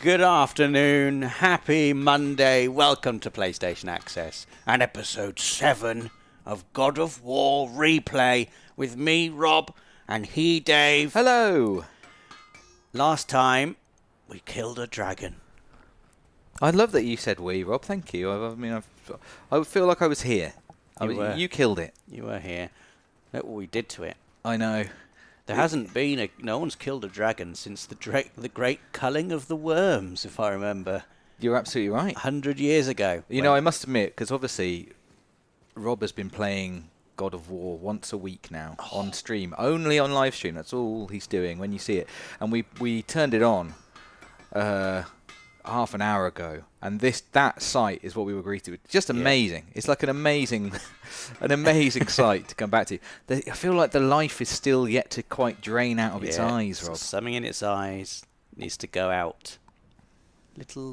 Good afternoon, happy Monday, welcome to PlayStation Access and episode 7 of God of War Replay with me, Rob, and he, Dave. Hello! Last time, we killed a dragon. I love that you said we, Rob, thank you. I feel like I was here. You killed it. You were here. Look what we did to it. I know. There hasn't been no one's killed a dragon since the great culling of the worms, if I remember. You're absolutely right. 100 years ago. You know, I must admit, because obviously Rob has been playing God of War once a week now on stream, only on live stream. That's all he's doing when you see it. And we turned it on half an hour ago, and that site is what we were greeted with. Just amazing. Yeah. It's like an amazing site to come back to. I feel like the life is still yet to quite drain out of its eyes, Rob. Something in its eyes needs to go out. Just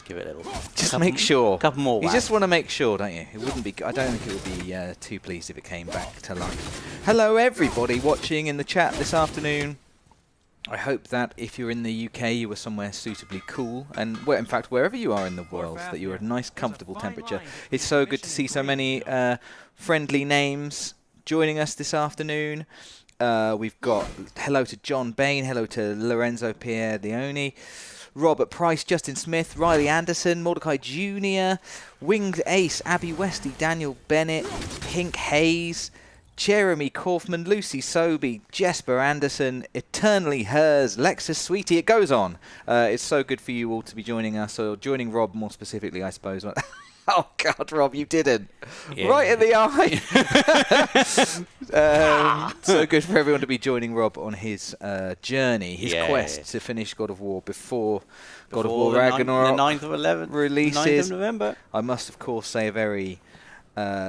give it a little. Just make sure. A couple more. You just want to make sure, don't you? It wouldn't be. I don't think it would be too pleased if it came back to life. Hello, everybody watching in the chat this afternoon. I hope that if you're in the UK, you were somewhere suitably cool, and in fact, wherever you are in the world, that you're at a nice, comfortable temperature. It's so good to see so many friendly names joining us this afternoon. We've got hello to John Bain, hello to Lorenzo Pierre Leone, Robert Price, Justin Smith, Riley Anderson, Mordecai Jr., Winged Ace, Abby Westy, Daniel Bennett, Pink Hayes, Jeremy Kaufman, Lucy Sobey, Jesper Anderson, Eternally Hers, Lexus Sweetie. It goes on. It's so good for you all to be joining us, or joining Rob more specifically, I suppose. Oh, God, Rob, you didn't. Yeah. Right in the eye. So good for everyone to be joining Rob on his journey, his quest to finish God of War before God of War Ragnarok. The 9th of 11th releases. 9th of November. I must, of course, say a very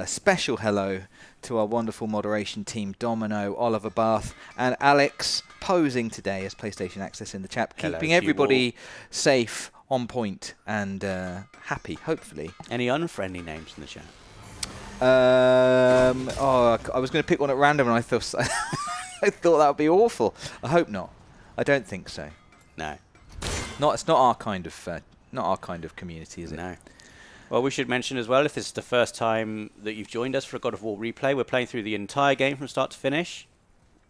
special hello to our wonderful moderation team, Domino, Oliver Bath, and Alex, posing today as PlayStation Access in the chat, keeping everybody safe, on point, and happy, hopefully. Any unfriendly names in the chat? I was going to pick one at random, and I thought I thought that would be awful. I hope not. I don't think so. No. It's not our kind of community, is it? No. Well, we should mention as well, if this is the first time that you've joined us for a God of War replay, we're playing through the entire game from start to finish.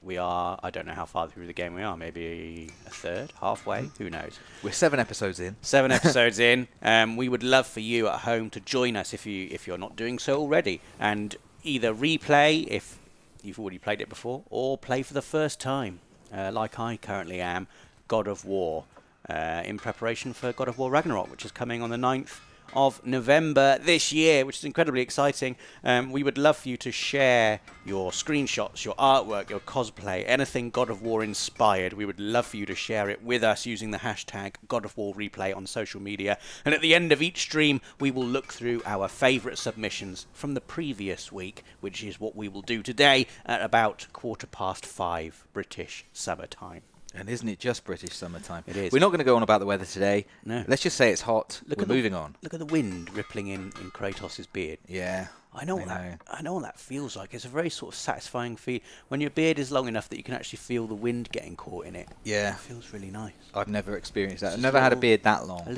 We are, I don't know how far through the game we are, maybe a third, halfway, who knows. We're 7 episodes in. 7 episodes in. We would love for you at home to join us if you're not doing so already, and either replay if you've already played it before, or play for the first time, like I currently am, God of War, in preparation for God of War Ragnarok, which is coming on the 9th of November this year, which is incredibly exciting. We would love for you to share your screenshots, your artwork, your cosplay, anything God of War inspired. We would love for you to share it with us using the hashtag God of War Replay on social media. And at the end of each stream, we will look through our favourite submissions from the previous week, which is what we will do today at about 5:15 British summertime. And isn't it just British summertime? It is. We're not going to go on about the weather today. No. Let's just say it's hot. We're moving on. Look at the wind rippling in Kratos' beard. Yeah. I know what that feels like. It's a very sort of satisfying feel when your beard is long enough that you can actually feel the wind getting caught in it. Yeah. It feels really nice. I've never experienced that. I've never had a beard that long. A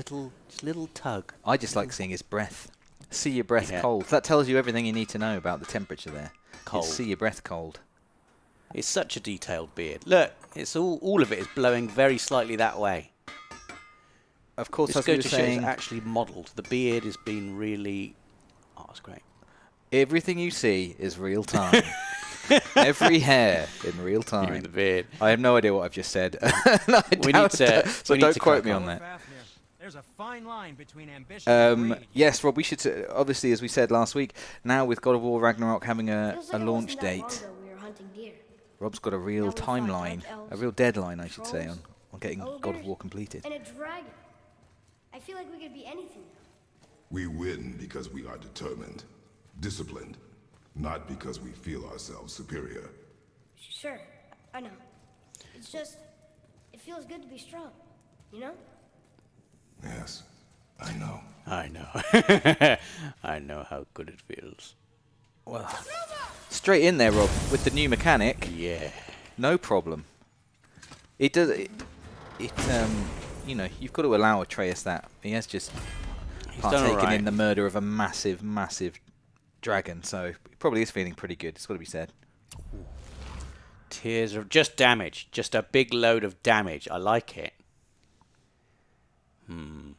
little tug. I just like seeing his breath. See your breath cold. That tells you everything you need to know about the temperature there. Cold. See your breath cold. It's such a detailed beard. Look, it's all of it is blowing very slightly that way. Of course, it's good to show it's actually modelled. The beard has been really... Oh, it's great. Everything you see is real time. Every hair in real time. Even the beard. I have no idea what I've just said. So don't quote me on that. There's a fine line between ambition and greed. Yes, Rob, we should, obviously, as we said last week, now with God of War Ragnarok having a launch date, Rob's got a real timeline, a real deadline, I should say, on getting God of War completed. And a dragon. I feel like we could be anything now. We win because we are determined, disciplined, not because we feel ourselves superior. Sure, I know. It's just, it feels good to be strong, you know? Yes, I know. I know. I know how good it feels. Well, straight in there, Rob, with the new mechanic. Yeah. No problem. It does. you know, you've got to allow Atreus that. He has just He's done partaken alright. in the murder of a massive, massive dragon, so he probably is feeling pretty good. It's got to be said. Tears of just damage. Just a big load of damage. I like it. I'm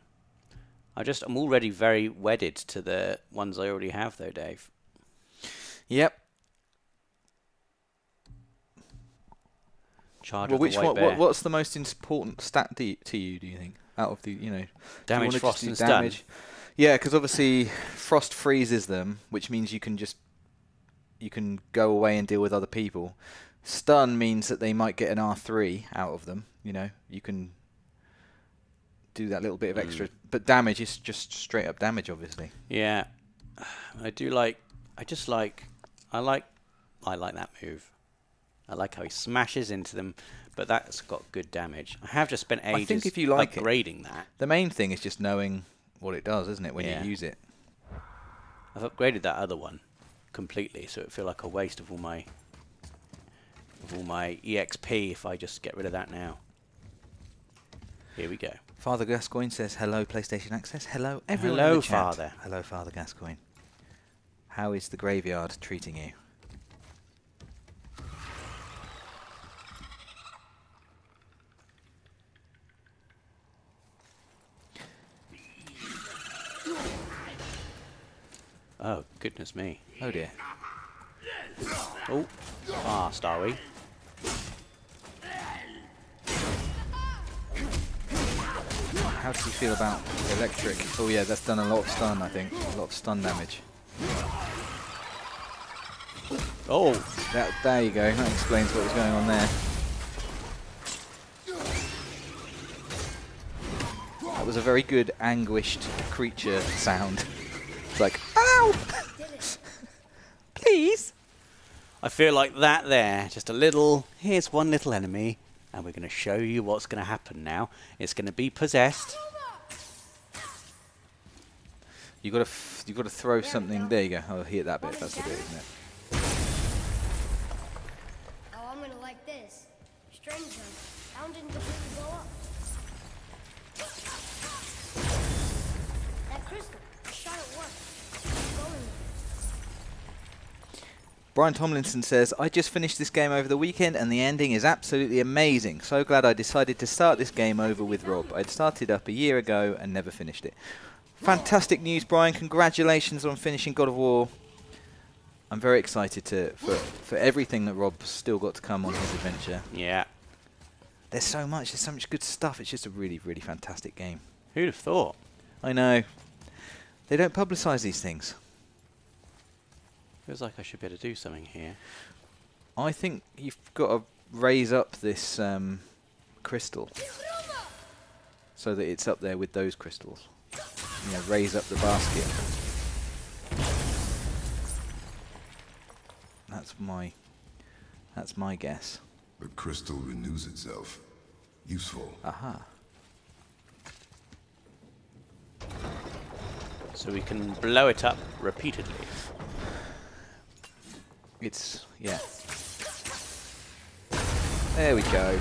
already very wedded to the ones I already have, though, Dave. Yep. Charge Well, of the White Bear. what's the most important stat to you, do you think? Out of the, you know... Damage, do you wanna frost, just do and stun. damage? Yeah, because obviously frost freezes them, which means you can go away and deal with other people. Stun means that they might get an R3 out of them, you know. You can do that little bit of extra. But damage is just straight up damage, obviously. Yeah. I like that move. I like how he smashes into them, but that's got good damage. I have just spent ages I think if you like upgrading that. The main thing is just knowing what it does, isn't it, when Yeah. you use it? I've upgraded that other one completely, so it feel like a waste of all my EXP if I just get rid of that now. Here we go. Father Gascoigne says, hello, PlayStation Access. Hello, everyone Hello, in the chat. Father. Hello, Father Gascoigne. How is the graveyard treating you? Oh, goodness me. Oh, dear. Oh, fast, are we? How do you feel about electric? Oh, yeah, that's done a lot of stun, I think. A lot of stun damage. Oh, There you go. That explains what was going on there. That was a very good anguished creature sound. It's like, ow! Please? I feel like that there, just a little, here's one little enemy, and we're going to show you what's going to happen now. It's going to be possessed. You got to throw something. There you go. Oh, hit that bit. That's the bit, isn't it? Oh, I'm gonna like this. String jump. Sound didn't completely blow up. That crystal. I shot it work. It's going. Brian Tomlinson says, I just finished this game over the weekend and the ending is absolutely amazing. So glad I decided to start this game over with Rob. I'd started up a year ago and never finished it. Fantastic news, Brian. Congratulations on finishing God of War. I'm very excited for everything that Rob's still got to come on his adventure. Yeah. There's so much good stuff. It's just a really, really fantastic game. Who'd have thought? I know. They don't publicise these things. Feels like I should be able to do something here. I think you've got to raise up this crystal so that it's up there with those crystals. You know, raise up the basket. That's my guess. The crystal renews itself. Useful. Aha. So we can blow it up repeatedly. Yeah. There we go.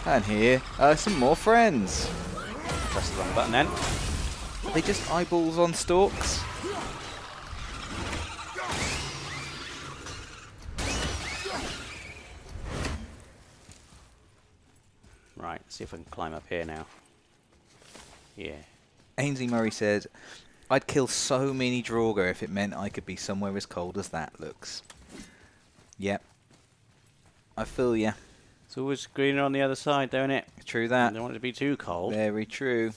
And here are some more friends. Press the wrong button then. Are they just eyeballs on stalks? Right, see if I can climb up here now. Yeah. Ainsley Murray says, I'd kill so many Draugr if it meant I could be somewhere as cold as that looks. Yep. I feel ya. It's always greener on the other side, don't it? True I that. don't want it to be too cold. Very true.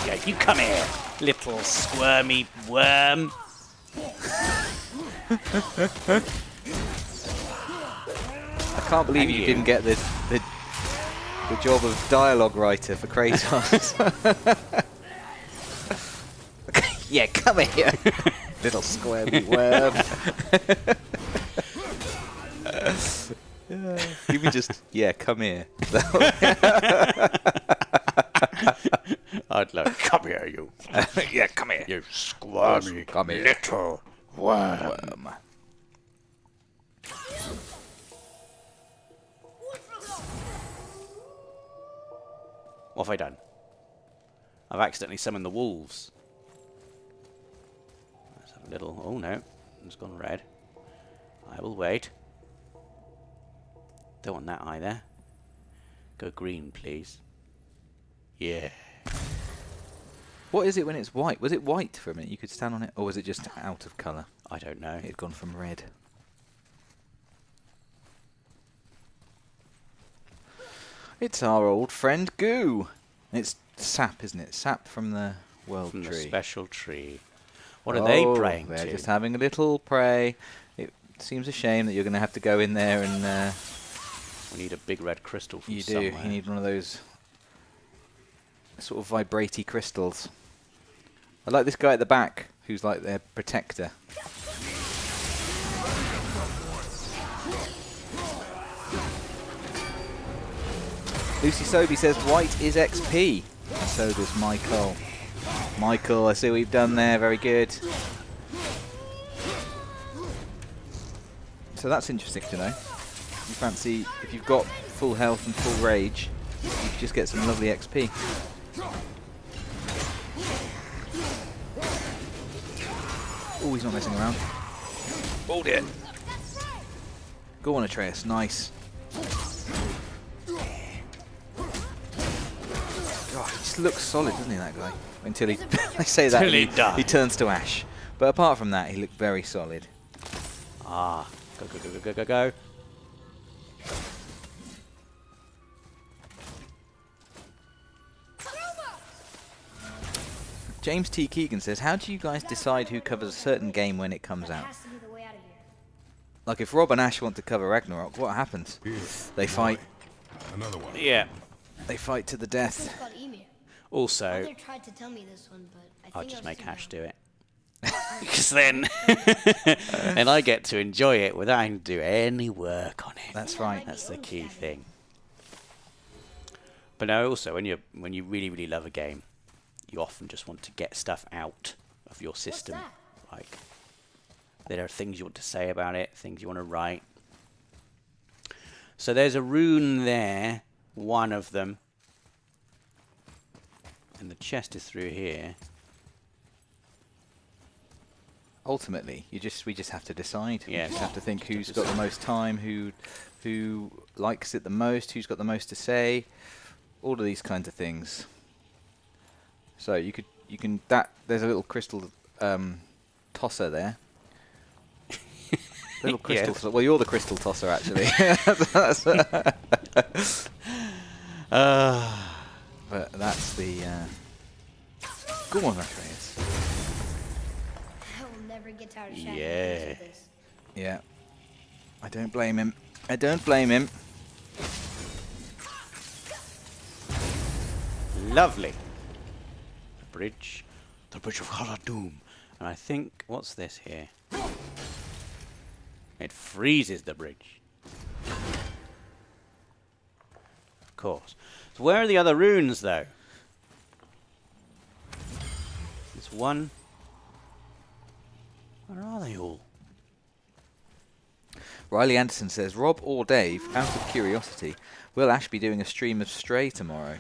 Yeah, you come here, little squirmy worm. I can't believe And you you. didn't get the job of dialogue writer for Kratos. Yeah, come here, little squirmy worm. me just, yeah, come here. I'd love, come here, you. Yeah, come here. You squirmy Come here. little worm. What have I done? I've accidentally summoned the wolves. Let's have a little... Oh, no. It's gone red. I will wait. Don't want that either. Go green, please. Yeah. What is it when it's white? Was it white for a minute? You could stand on it? Or was it just out of colour? I don't know. It had gone from red. It's our old friend Goo. It's sap, isn't it? Sap from the world From the tree. special tree. What are they praying they're to? just having a little pray. It seems a shame that you're going to have to go in there and... We need a big red crystal from you do. somewhere. You need one of those sort of vibratey crystals. I like this guy at the back who's like their protector. Lucy Sobey says white is XP. And so does Michael. Michael, I see what you've done there. Very good. So that's interesting to know. You fancy, if you've got full health and full rage, you can just get some lovely XP. Oh, he's not messing around. Hold it. Go on, Atreus. Nice. God, he just looks solid, doesn't he, that guy? Until he, I say that, Till he he turns to ash. But apart from that, he looked very solid. Ah. Go, go, go, go, go, go, go. James T. Keegan says, how do you guys decide who covers a certain game when it comes That out? has to be the way out of here. Like if Rob and Ash want to cover Ragnarok, what happens? They fight. Another one. Yeah. They fight to the This death. one's called Emir. Also, Mother tried to tell me this one, but I think I'll I just was make too Ash young. do it. Because then, then I get to enjoy it without having to do any work on it. That's right. That's the key thing. But no, also when you really really love a game, you often just want to get stuff out of your system. that? Like there are things you want to say about it, things you want to write. So there's a rune there, one of them, and the chest is through here. Ultimately, we just have to decide. Yeah. We just have to think who's got the most time, who likes it the most, who's got the most to say, all of these kinds of things. So you can there's a little crystal tosser there. Little crystal. Yes. Well, you're the crystal tosser actually. But that's the. Go on, Atreus. I will never get tired of chatting Yeah. with this. Yeah. I don't blame him. I don't blame him. Lovely. The bridge of Khazad-dûm. And I think, what's this here? It freezes the bridge. Of course. So where are the other runes, though? There's one. Where are they all? Riley Anderson says, Rob or Dave, out of curiosity, will Ash be doing a stream of Stray tomorrow?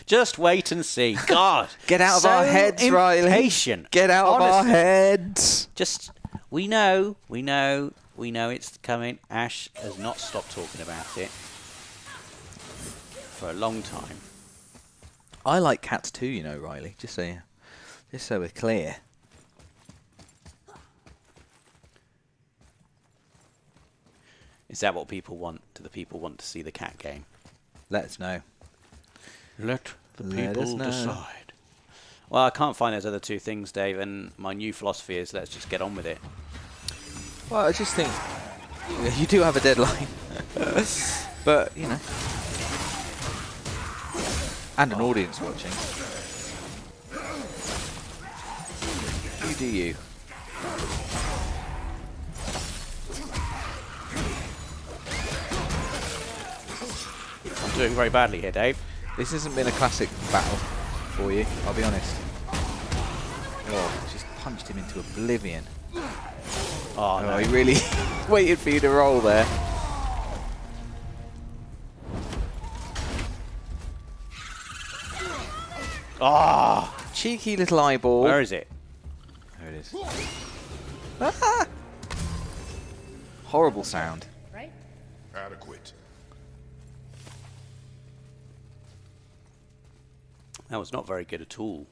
Just wait and see. God, Get out of our heads, Riley. Impatient. Get out of our Honestly. heads. Just, we know it's coming. Ash has not stopped talking about it for a long time. I like cats too, you know, Riley. Just so we're clear. Is that what people want? Do the people want to see the cat game? Let us know. Let the Let us people know. decide. Well, I can't find those other two things, Dave, and my new philosophy is let's just get on with it. Well, I just think you do have a deadline. But, you know. And an audience watching. You do you. doing very badly here, Dave. This hasn't been a classic battle for you, I'll be honest. Oh, just punched him into oblivion. Oh, no. He really waited for you to roll there. Oh, Cheeky little eyeball. where is it? There it is. Ah! Horrible sound. Right? Adequate. That was not very good at all.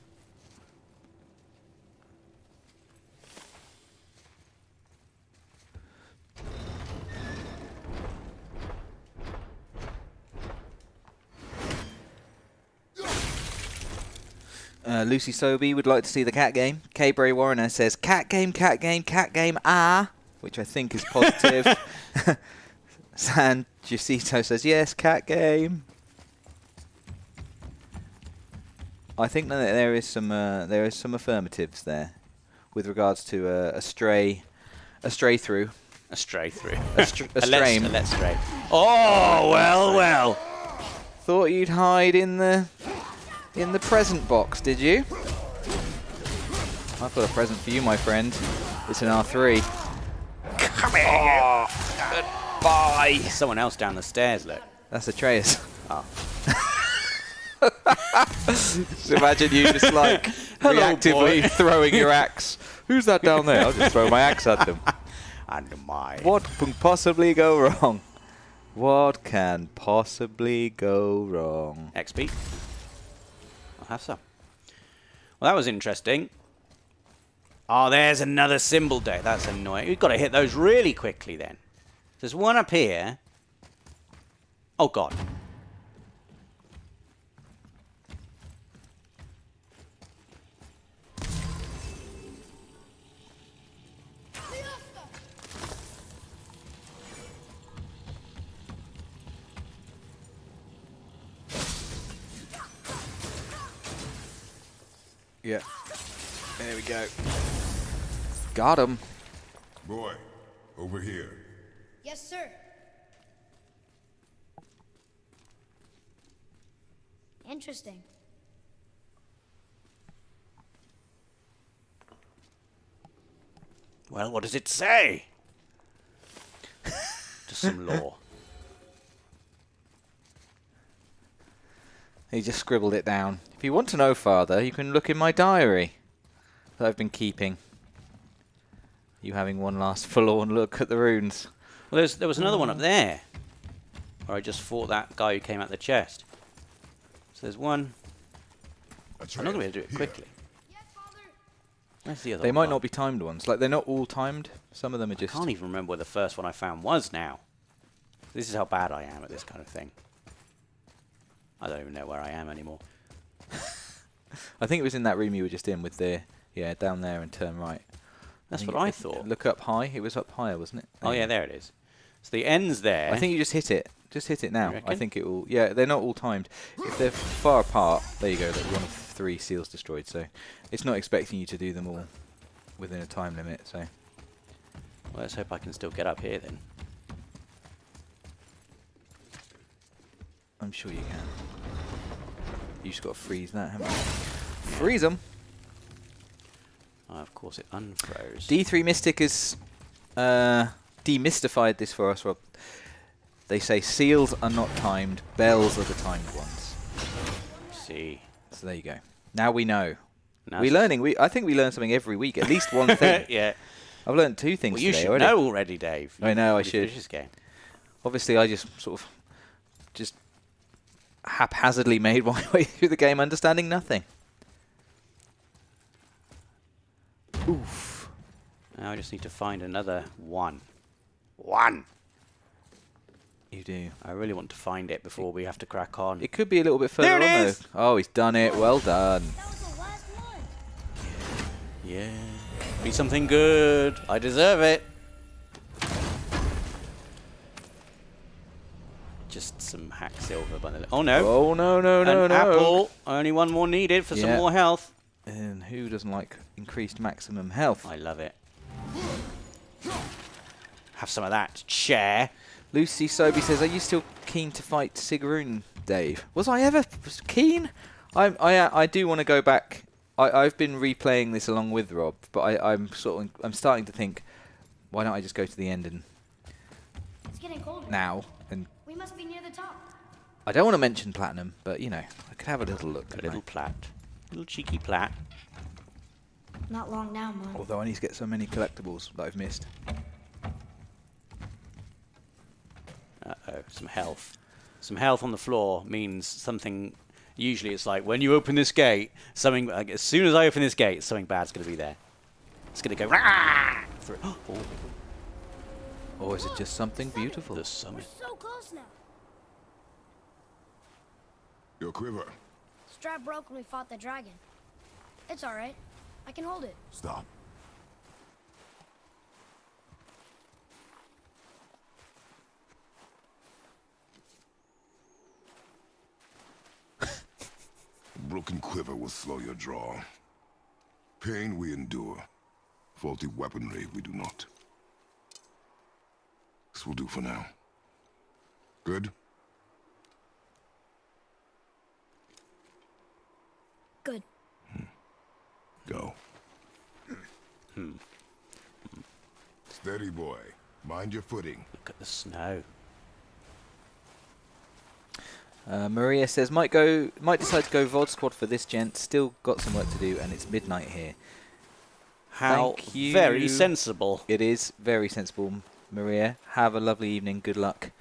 Lucy Sobey would like to see the cat game. Kay Bray Warrener says, cat game, ah, which I think is positive. San Giacito says, yes, cat game. I think that there is some affirmatives there with regards to a stray through. A stray through. A stream. Let's stray. Oh, well. Thought you'd hide in the present box, did you? I've got a present for you, my friend. It's an R3. Come here. Oh, goodbye. Someone else down the stairs, look. That's Atreus. Oh. Just imagine you just like Hello, reactively boy. throwing your axe. Who's that down there? I'll just throw my axe at them. And my. What can possibly go wrong? What can possibly go wrong? XP. I'll have some. Well, that was interesting. Oh, there's another symbol day. That's annoying. We've got to hit those really quickly then. There's one up here. Oh, God. Yeah. There we go. Got him. Boy, over here. Yes, sir. Interesting. Well, what does it say? Just some lore. He just scribbled it down. If you want to know, Father, you can look in my diary that I've been keeping. You having one last forlorn look at the runes. Well, there was another one up there. Where I just fought that guy who came out the chest. So there's one. I'm not going to be able to do it quickly. Yes, Father. Where's the other They one might gone? not be timed ones. Like, they're not all timed. Some of them are I just... can't even remember where the first one I found was now. This is how bad I am at this kind of thing. I don't even know where I am anymore. I think it was in that room you were just in with the... Yeah, down there and turn right. That's think what I it- thought. Look up high. It was up higher, wasn't it? Oh, yeah, there it is. So the end's there. I think you just hit it. Just hit it now. I reckon? think it will... Yeah, they're not all timed. If they're far apart... There you go. That's one of 3 seals destroyed. So it's not expecting you to do them all within a time limit. So Well, let's hope I can still get up here then. I'm sure you can. You just got to freeze that, haven't you? Freeze them. Oh, of course it unfroze. D3 Mystic has demystified this for us, Rob. They say seals are not timed, bells are the timed ones. See. So there you go. Now we know. Now We're it's- learning. I think we learn something every week, at least one thing. Yeah. I've learned 2 things Well, you today should already. know already, Dave. I know, I You should. finished this game. Obviously, I just sort of just haphazardly made my way through the game, understanding nothing. Oof. Now I just need to find another one. One! You do. I really want to find it before we have to crack on. It could be a little bit further There it on, is! though. Oh, he's done it. Well done. That was the last one. Yeah. Be something good. I deserve it. Just some hack silver by the... Oh, no. Oh, no, no, no, An no. apple. Only one more needed for some Yeah. more health. And who doesn't like increased maximum health? I love it. Have some of that, chair. Lucy Sobey says, are you still keen to fight Sigrun Dave. Was I ever keen? I do want to go back. I've been replaying this along with Rob, but I'm starting to think, why don't I just go to the end and It's getting colder. now? And We must be near the top. I don't want to mention platinum, but you know, I could have a little look. A couldn't little I? plat. Little cheeky plat. Not long now, Mom. Although I need to get so many collectibles that I've missed. Uh-oh, some health. Some health on the floor means something. Usually it's like, when you open this gate, something. Like, as soon as I open this gate, something bad's going to be there. It's going to go rah! Through. Oh, Or is it just something beautiful? the We're summit. so close now. Your quiver. Strap broke when we fought the dragon. It's all right. I can hold it. Stop. A broken quiver will slow your draw. Pain we endure. Faulty weaponry we do not. This will do for now. Good? Good. Go. Steady, boy. Mind your footing. Look at the snow. Maria says, might decide to go VOD squad for this gent. Still got some work to do, and it's midnight here. How Thank you. very sensible. It is very sensible, Maria. Have a lovely evening. Good luck.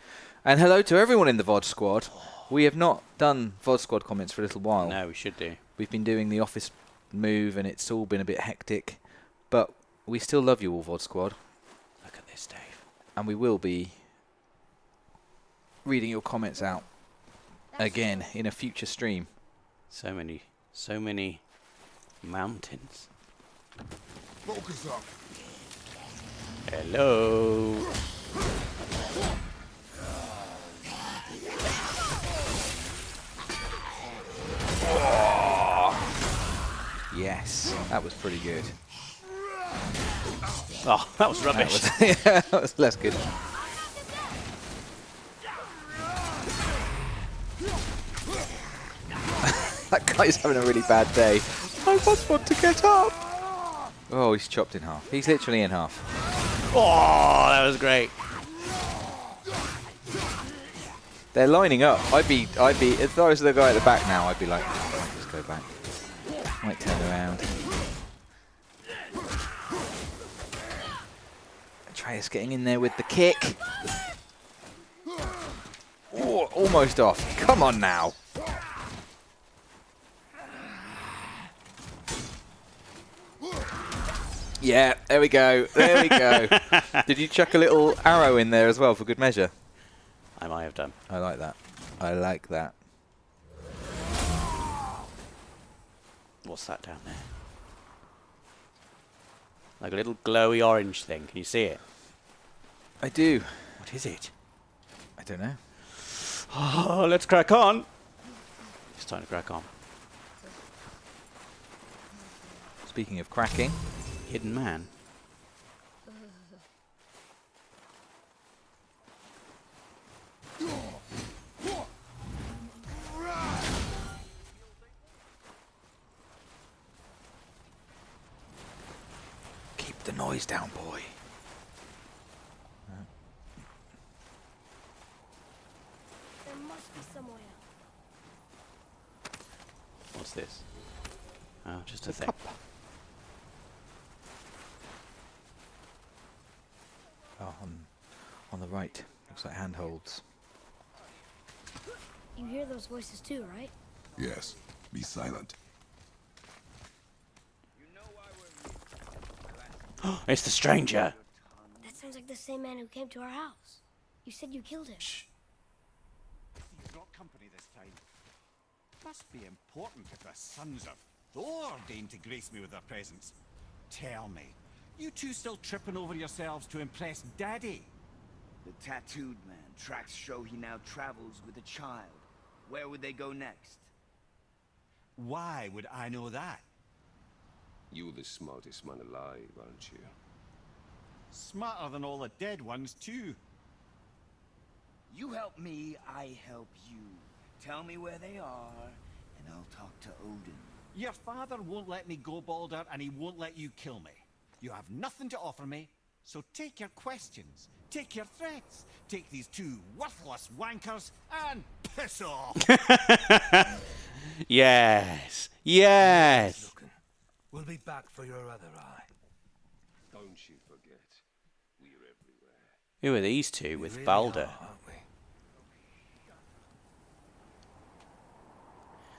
And hello to everyone in the VOD squad. We have not done VOD squad comments for a little while. No, we should do. We've been doing the office move, and it's all been a bit hectic. But we still love you all, VOD squad. Look at this, Dave. And we will be reading your comments out again in a future stream. So many mountains. Focus up. Hello. Yes, that was pretty good. Oh, that was rubbish. Yeah, that was less good. That guy's having a really bad day. I just want to get up. Oh, he's chopped in half. He's literally in half. Oh, that was great. They're lining up. I'd be. If I was the guy at the back now, I'd be like, I might just go back. Might turn around. Atreus getting in there with the kick. Oh, almost off. Come on now. Yeah, there we go. There we go. Did you chuck a little arrow in there as well for good measure? I might have done. I like that. I like that. What's that down there? Like a little glowy orange thing. Can you see it? I do. What is it? I don't know. Oh, let's crack on. It's time to crack on. Speaking of cracking, Hidden man. keep the noise down, boy. There must be some way out. What's this? Oh, just a thing. Oh, on the right. Looks like handholds. You hear those voices too, right? Yes. Be silent. It's the stranger. That sounds like the same man who came to our house. You said you killed him. You've brought company this time. Must be important if the sons of Thor deign to grace me with their presence. Tell me, you two still tripping over yourselves to impress Daddy? The tattooed man tracks show he now travels with a child. Where would they go next? Why would I know that? You're the smartest man alive, aren't you? Smarter than all the dead ones, too. You help me, I help you. Tell me where they are, and I'll talk to Odin. Your father won't let me go, Balder, and he won't let you kill me. You have nothing to offer me, so take your questions, take your threats, take these two worthless wankers, and piss off! Yes. Yes. We'll be back for your other eye. Don't you forget, we're everywhere. Who are these two We with really Balder? are, aren't we?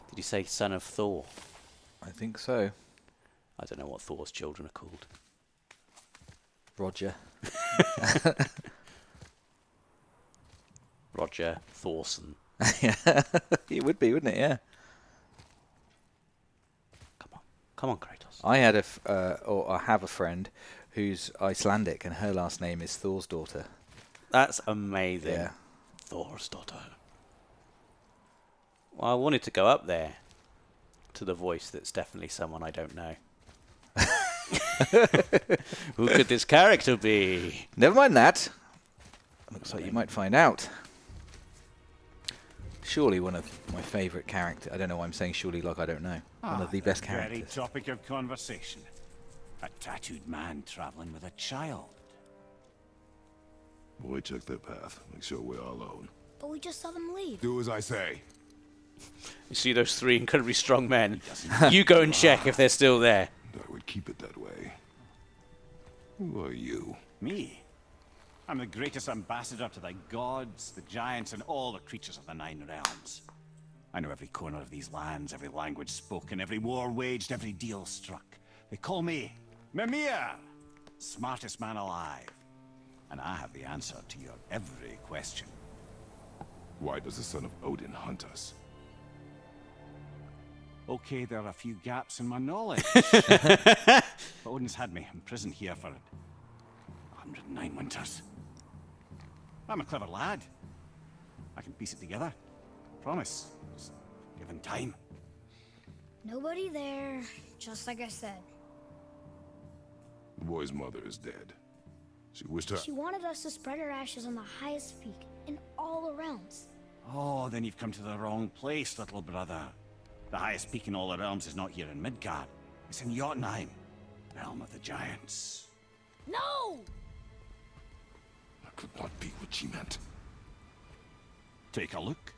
Did you say son of Thor? I think so. I don't know what Thor's children are called. Roger. Roger Thorson. It would be, wouldn't it? Yeah. Come on, Kratos. I had or I have a friend who's Icelandic, and her last name is Thor's daughter. That's amazing. Yeah. Thor's daughter. Well, I wanted to go up there to the voice that's definitely someone I don't know. Who could this character be? Never mind that. Looks like you might find out. Surely one of my favourite characters. I don't know why I'm saying surely like I don't know. One of the best Very characters. topic of conversation. A tattooed man traveling with a child. Boy, check their path. Make sure we're all alone. But we just saw them leave. Do as I say. You see those three incredibly strong men? You go and check if they're still there. I would keep it that way. Who are you? Me? I'm the greatest ambassador to the gods, the giants, and all the creatures of the Nine Realms. I know every corner of these lands, every language spoken, every war waged, every deal struck. They call me Mimir, smartest man alive. And I have the answer to your every question. Why does the son of Odin hunt us? Okay, there are a few gaps in my knowledge. But Odin's had me imprisoned here for 109 winters. I'm a clever lad. I can piece it together. Promise. Just given time. Nobody there, just like I said. The boy's mother is dead. She wished her... She wanted us to spread her ashes on the highest peak in all the realms. Oh, then you've come to the wrong place, little brother. The highest peak in all the realms is not here in Midgard. It's in Jotunheim, realm of the giants. No! That could not be what she meant. Take a look.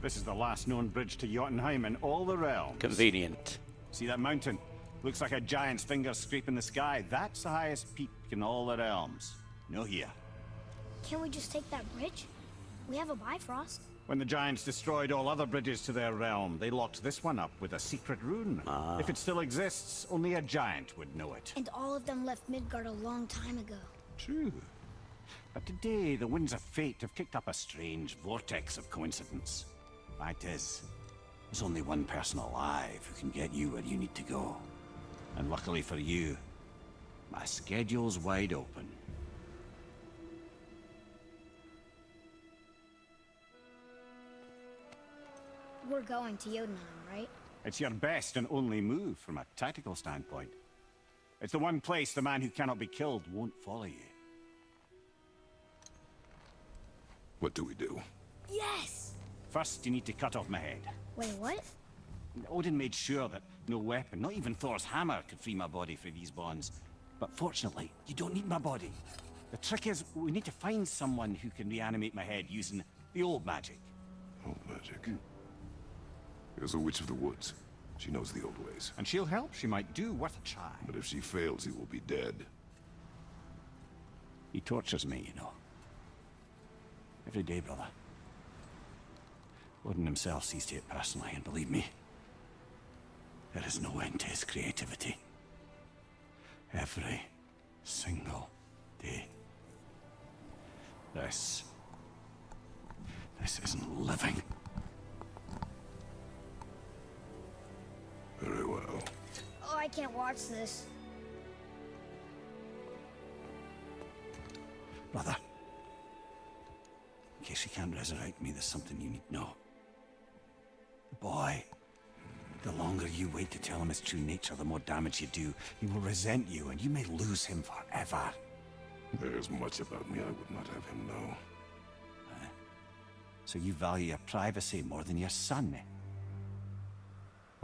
This is the last known bridge to Jotunheim in all the realms. Convenient. See that mountain? Looks like a giant's finger scraping the sky. That's the highest peak in all the realms. No here. Can't we just take that bridge? We have a Bifrost. When the giants destroyed all other bridges to their realm, they locked this one up with a secret rune. If it still exists, only a giant would know it. And all of them left Midgard a long time ago. True. But today, the winds of fate have kicked up a strange vortex of coincidence. Fact is, there's only one person alive who can get you where you need to go. And luckily for you, my schedule's wide open. We're going to Jotunheim, right? It's your best and only move from a tactical standpoint. It's the one place the man who cannot be killed won't follow you. What do we do? Yes! First, you need to cut off my head. Wait, what? Odin made sure that no weapon, not even Thor's hammer, could free my body from these bonds. But fortunately, you don't need my body. The trick is, we need to find someone who can reanimate my head using the old magic. Old magic. There's a witch of the woods. She knows the old ways. And she'll help. She might do worth a try. But if she fails, he will be dead. He tortures me, you know. Every day, brother. Odin himself sees to it personally, and believe me, there is no end to his creativity. Every single day. This isn't living. Very well. Oh, I can't watch this. Brother, in case he can't resurrect me, there's something you need to know. The boy, the longer you wait to tell him his true nature, the more damage you do. He will resent you, and you may lose him forever. There's much about me I would not have him know. So you value your privacy more than your son, eh?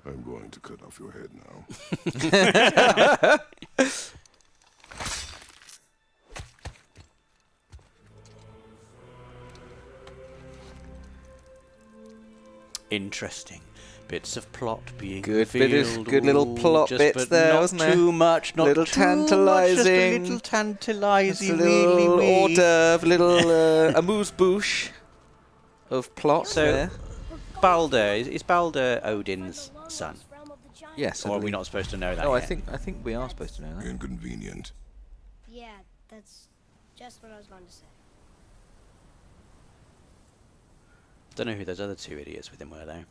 I'm going to cut off your head now. Interesting. Bits of plot being Good revealed. good little plot just, bits but there, not wasn't there? too much, not Little too much, just a tantalising. little It's tantalising, a little really. hors d'oeuvre, little amuse-bouche of plot So, there. Balder, is Balder Odin's son? Yes, I Or are we believe- not supposed to know that Oh, I yet? think we are supposed to know that. Inconvenient. Yeah, that's just what I was going to say. Don't know who those other two idiots with him were, though.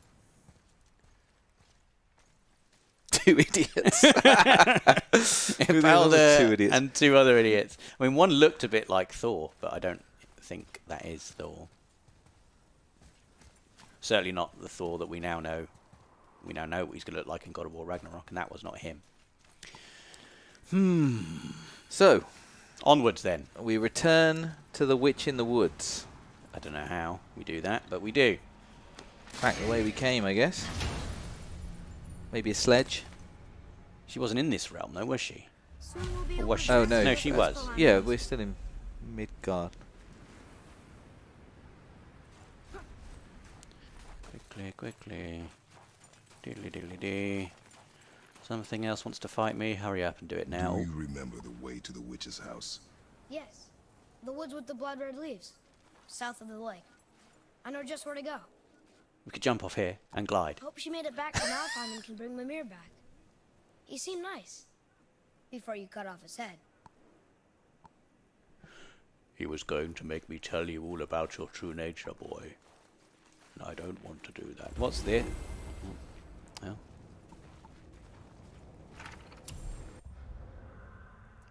Two idiots. Balder two idiots. and two other idiots. I mean, one looked a bit like Thor, but I don't think that is Thor. Certainly not the Thor that we now know. We now know what he's going to look like in God of War Ragnarok, and that was not him. So, Onwards, then. we return to the Witch in the Woods. I don't know how we do that, but we do. Back the way we came, I guess. Maybe a sledge. She wasn't in this realm, though, was she? Soon we'll be Or able was to she? Oh, no. No, she was. Yeah, we're still in Midgard. Quickly. Diddly diddly dee. Something else wants to fight me. Hurry up and do it now. Do you remember the way to the witch's house? Yes. The woods with the blood red leaves. South of the lake. I know just where to go. We could jump off here and glide. Hope she made it back to Malfheim and can bring Mimir back. He seemed nice. Before you cut off his head. He was going to make me tell you all about your true nature, boy. And I don't want to do that. What's this? Oh.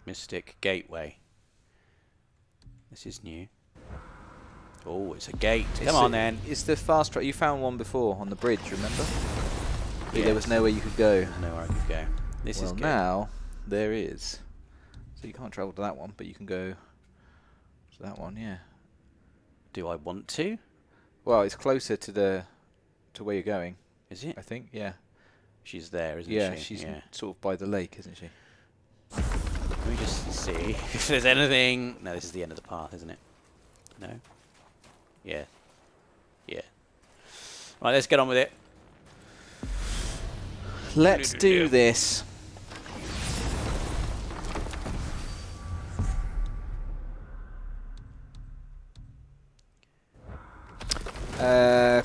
Mystic Gateway. This is new. Oh, it's a gate. Come on, then. It's the fast track. You found one before on the bridge, remember? Yeah. There was nowhere you could go. I know where I could go. This Well, is good. now there is. So you can't travel to that one, but you can go to that one, yeah. Do I want to? Well, it's closer to where you're going, Is it? I think. Yeah. She's there, isn't Yeah, she? she's sort of by the lake, isn't she? Let me just see if there's anything. No, this is the end of the path, isn't it? No? Yeah. Yeah. Right, let's get on with it. Let's do this.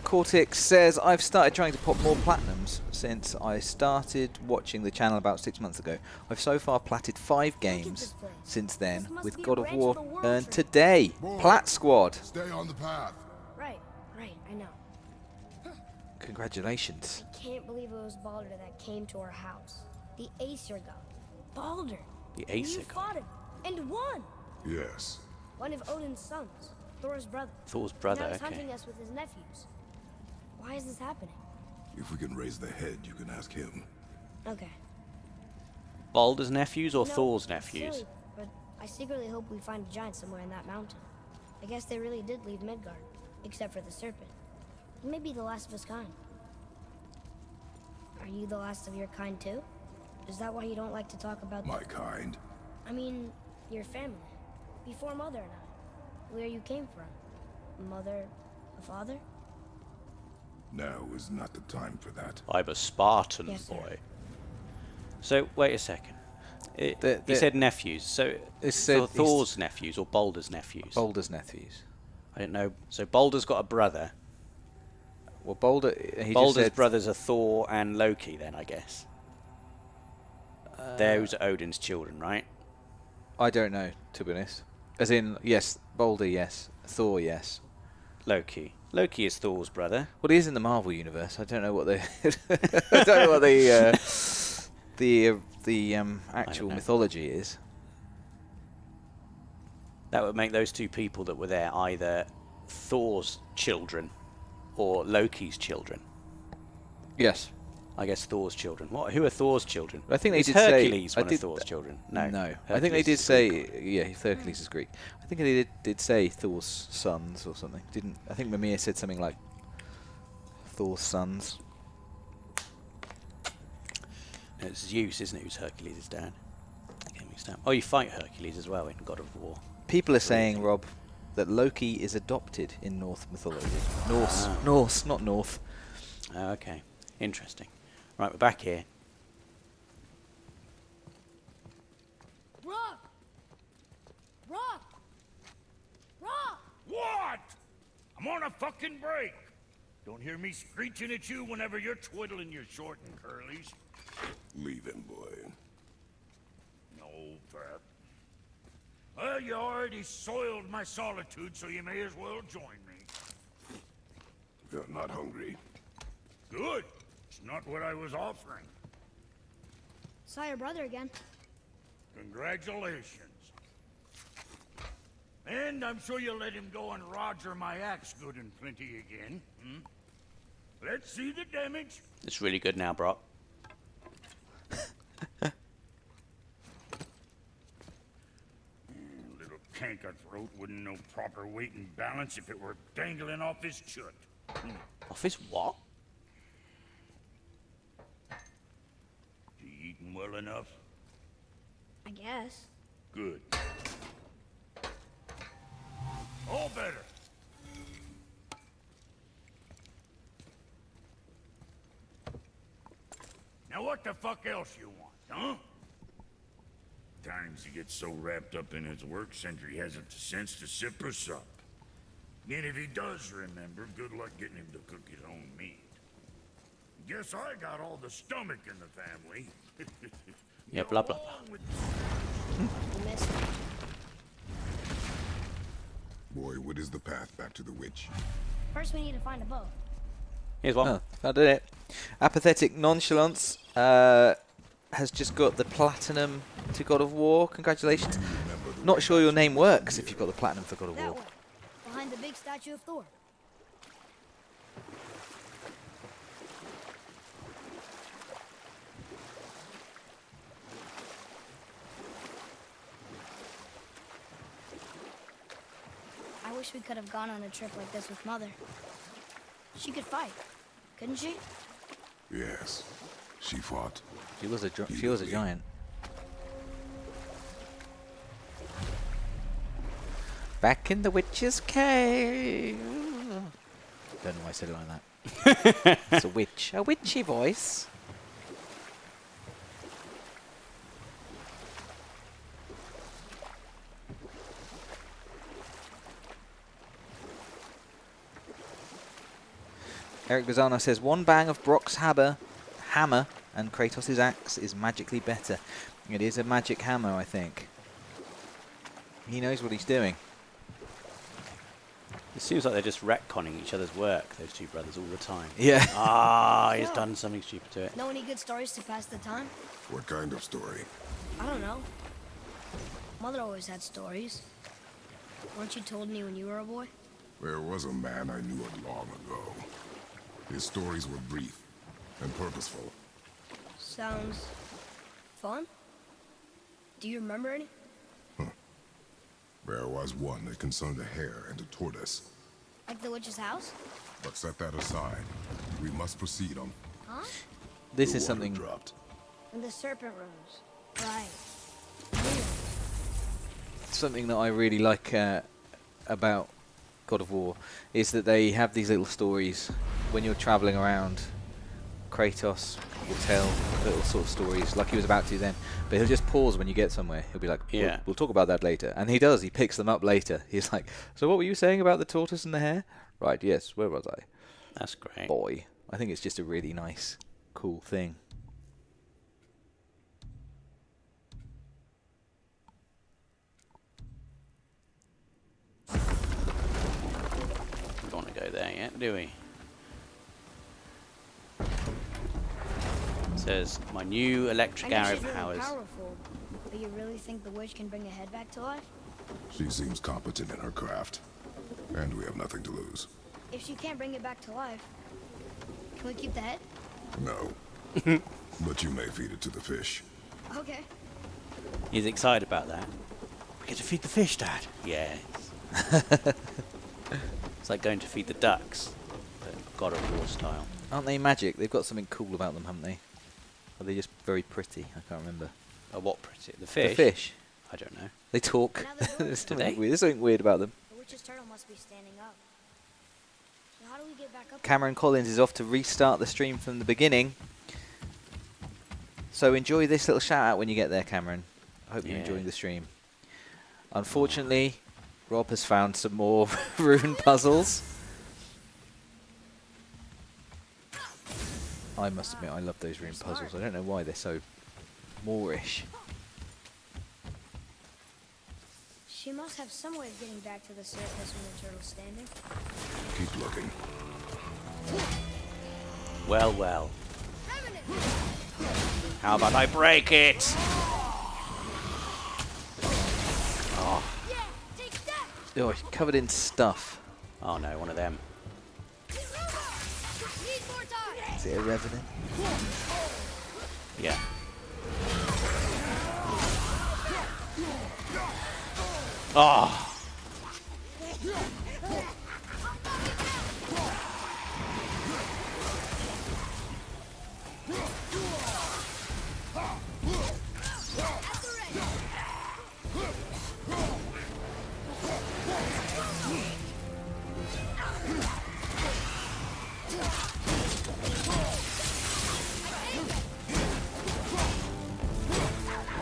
Cortex says, I've started trying to pop more platinums since I started watching the channel about 6 months ago. I've so far platted 5 games since then, with God of War earned today. Plat Squad. Stay on the path. Right, I know. Congratulations. I can't believe it was Balder that came to our house. The Aesir god. Balder. The And Aesir you god. fought him. And won. Yes. One of Odin's sons. Thor's brother. Thor's brother, Now he's okay. hunting us with his nephews. Why is this happening? If we can raise the head, you can ask him. Okay. Balder's nephews or No, Thor's it's nephews? silly, but I secretly hope we find a giant somewhere in that mountain. I guess they really did leave Midgard, except for the serpent. Maybe the last of his kind. Are you the last of your kind too? Is that why you don't like to talk about My kind. I mean, your family. Before Mother and I. Where you came from. Mother, a father? Now is not the time for that. I'm a Spartan Yes, sir. boy. So, wait a second. You The- said nephews. So, It said Thor's nephews or Balder's nephews? Balder's nephews. I didn't know. So, Balder's got a brother. Well, Balder, he Balder's just said, brothers are Thor and Loki, then, I guess. Those are Odin's children, right? I don't know, to be honest. As in, yes, Balder, yes. Thor, yes. Loki. Loki is Thor's brother. Well, he is in the Marvel universe. I don't know what the I don't know what the actual know. mythology is. That would make those two people that were there either Thor's children or Loki's children. Yes. I guess Thor's children. What? Who are Thor's children? I think they Is did say- Hercules I one did- of Thor's children? No. No. I think Hercules they did is Greek. say, yeah, Hercules is Greek. I think they did say Thor's sons or something. Didn't I think Mimir said something like Thor's sons? It's Zeus, isn't it? Who's Hercules' dad? Get mixed up. Oh, you fight Hercules as well in God of War. People are saying, Rob, that Loki is adopted in Norse mythology. Norse, not North. Oh, okay. Interesting. Right, we're back here. Rock! Rock! Rock! What? I'm on a fucking break. Don't hear me screeching at you whenever you're twiddling your short and curlies. Leave him, boy. No, Pep. Well, you already soiled my solitude, so you may as well join me. You're not hungry. Good. It's not what I was offering. Saw your brother again. Congratulations. And I'm sure you'll let him go and Roger my axe good and plenty again. Hmm? Let's see the damage. It's really good now, Brock. Little canker throat wouldn't know proper weight and balance if it were dangling off his chut. Off his what? You eating well enough? I guess. Good. All better. Now what the fuck else you want, huh? Times he gets so wrapped up in his work, Sentry hasn't the sense to sip or sup. And if he does remember, good luck getting him to cook his own meat. Guess I got all the stomach in the family. Yeah, blah, blah, blah. Along with You missed it. Boy, what is the path back to the witch? First, we need to find a boat. Here's one. Oh, I did it. Apathetic Nonchalance has just got the platinum to God of War. Congratulations. Not sure your name works if you've got the platinum for God of That War. way. Behind the big statue of Thor. I wish we could have gone on a trip like this with Mother. She could fight, couldn't she? Yes, she fought. She was a giant. Back in the witch's cave. Don't know why I said it like that. It's a witch. A witchy voice. Eric Bazano says, one bang of Brock's hammer and Kratos' axe is magically better. It is a magic hammer, I think. He knows what he's doing. It seems like they're just retconning each other's work, those two brothers, all the time. Yeah. Ah, he's Yeah. done something stupid to it. Know any good stories to pass the time? What kind of story? I don't know. Mother always had stories. Weren't you told any when you were a boy? There was a man I knew long ago. His stories were brief and purposeful. Sounds fun. Do you remember any? There was one that concerned a hare and a tortoise. Like the witch's house? But set that aside. We must proceed on. Huh? This The is water something. dropped. And the serpent rose. Right. Something that I really like about God of War is that they have these little stories when you're traveling around. Kratos will tell little sort of stories like he was about to then, but he'll just pause when you get somewhere. He'll be like, Yeah. we'll talk about that later. And he does. He picks them up later. He's like, so what were you saying about the tortoise and the hare? Right, yes, where was I? That's great. Boy. I think it's just a really nice, cool thing. We don't want to go there yet, do we? It says, my new electric I know arrow she's really powers. powerful, but you really think the witch can bring a head back to life? She seems competent in her craft. And we have nothing to lose. If she can't bring it back to life, can we keep the head? No. But you may feed it to the fish. Okay. He's excited about that. We get to feed the fish, Dad. Yes. It's like going to feed the ducks, but God of War style. Aren't they magic? They've got something cool about them, haven't they? Or are they just very pretty? I can't remember. What pretty? The fish? The fish. I don't know. They talk. Now they're There's Do something they? weird. There's something weird about them. The witch's turtle must be standing up. So how do we get back up? Cameron Collins is off to restart the stream from the beginning. So enjoy this little shout out when you get there, Cameron. I hope you're Yeah. enjoying the stream. Unfortunately, Rob has found some more rune puzzles. I must admit, I love those rune puzzles. I don't know why they're so Moorish. She must have some way of getting back to the surface when the turtle's standing. Keep looking. Well, well. How about I break it? Oh, Yeah, take that! Oh, it's covered in stuff. oh no, one of them. Need more time! Is it a revenant? Yeah. Oh.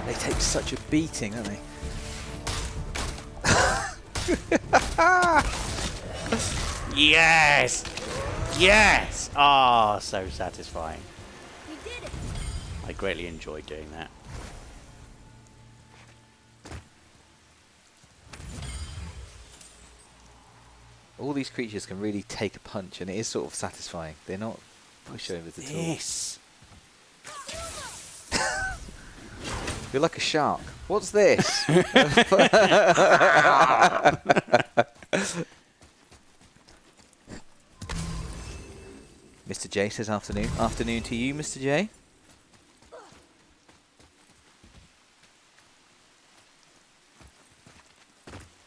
They take such a beating, don't they? Yes! Yes! Ah, so satisfying. We did it! I greatly enjoyed doing that. All these creatures can really take a punch, and it is sort of satisfying. They're not pushovers at all. Yes. You're like a shark. What's this? Mr. J says afternoon. Afternoon to you, Mr. J.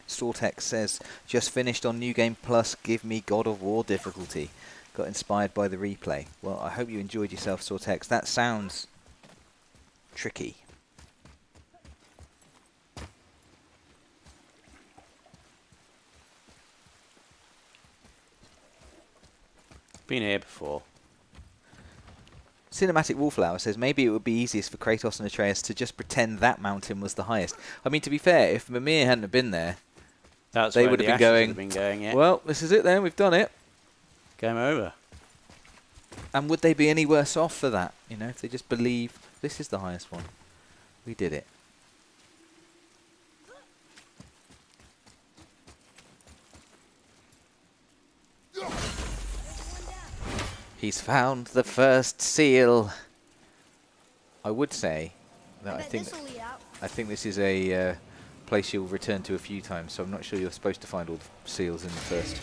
Sortex says, just finished on New Game Plus, give me God of War difficulty. Got inspired by the replay. Well, I hope you enjoyed yourself, Sortex. That sounds tricky. Been here before. Cinematic Wallflower says maybe it would be easiest for Kratos and Atreus to just pretend that mountain was the highest. I mean, to be fair, if Mimir hadn't have been there, That's they where would the have been ashes going, would have been going, yeah. well, this is it then, we've done it. Game over. And would they be any worse off for that? You know, if they just believe this is the highest one. We did it. He's found the first seal. I would say that I think this'll lead out. I think this is a place you'll return to a few times, so I'm not sure you're supposed to find all the seals in the first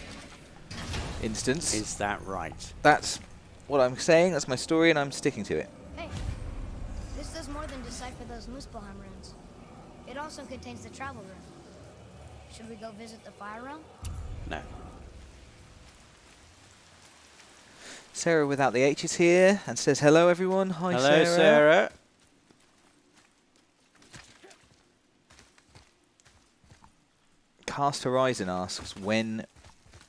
instance. Is that right? That's what I'm saying, that's my story, and I'm sticking to it. Hey, this does more than decipher those Muspelheim runes. It also contains the travel rune. Should we go visit the fire realm? No. Sarah without the H is here and says hello everyone. Hi Hello, Sarah. Cast Horizon asks when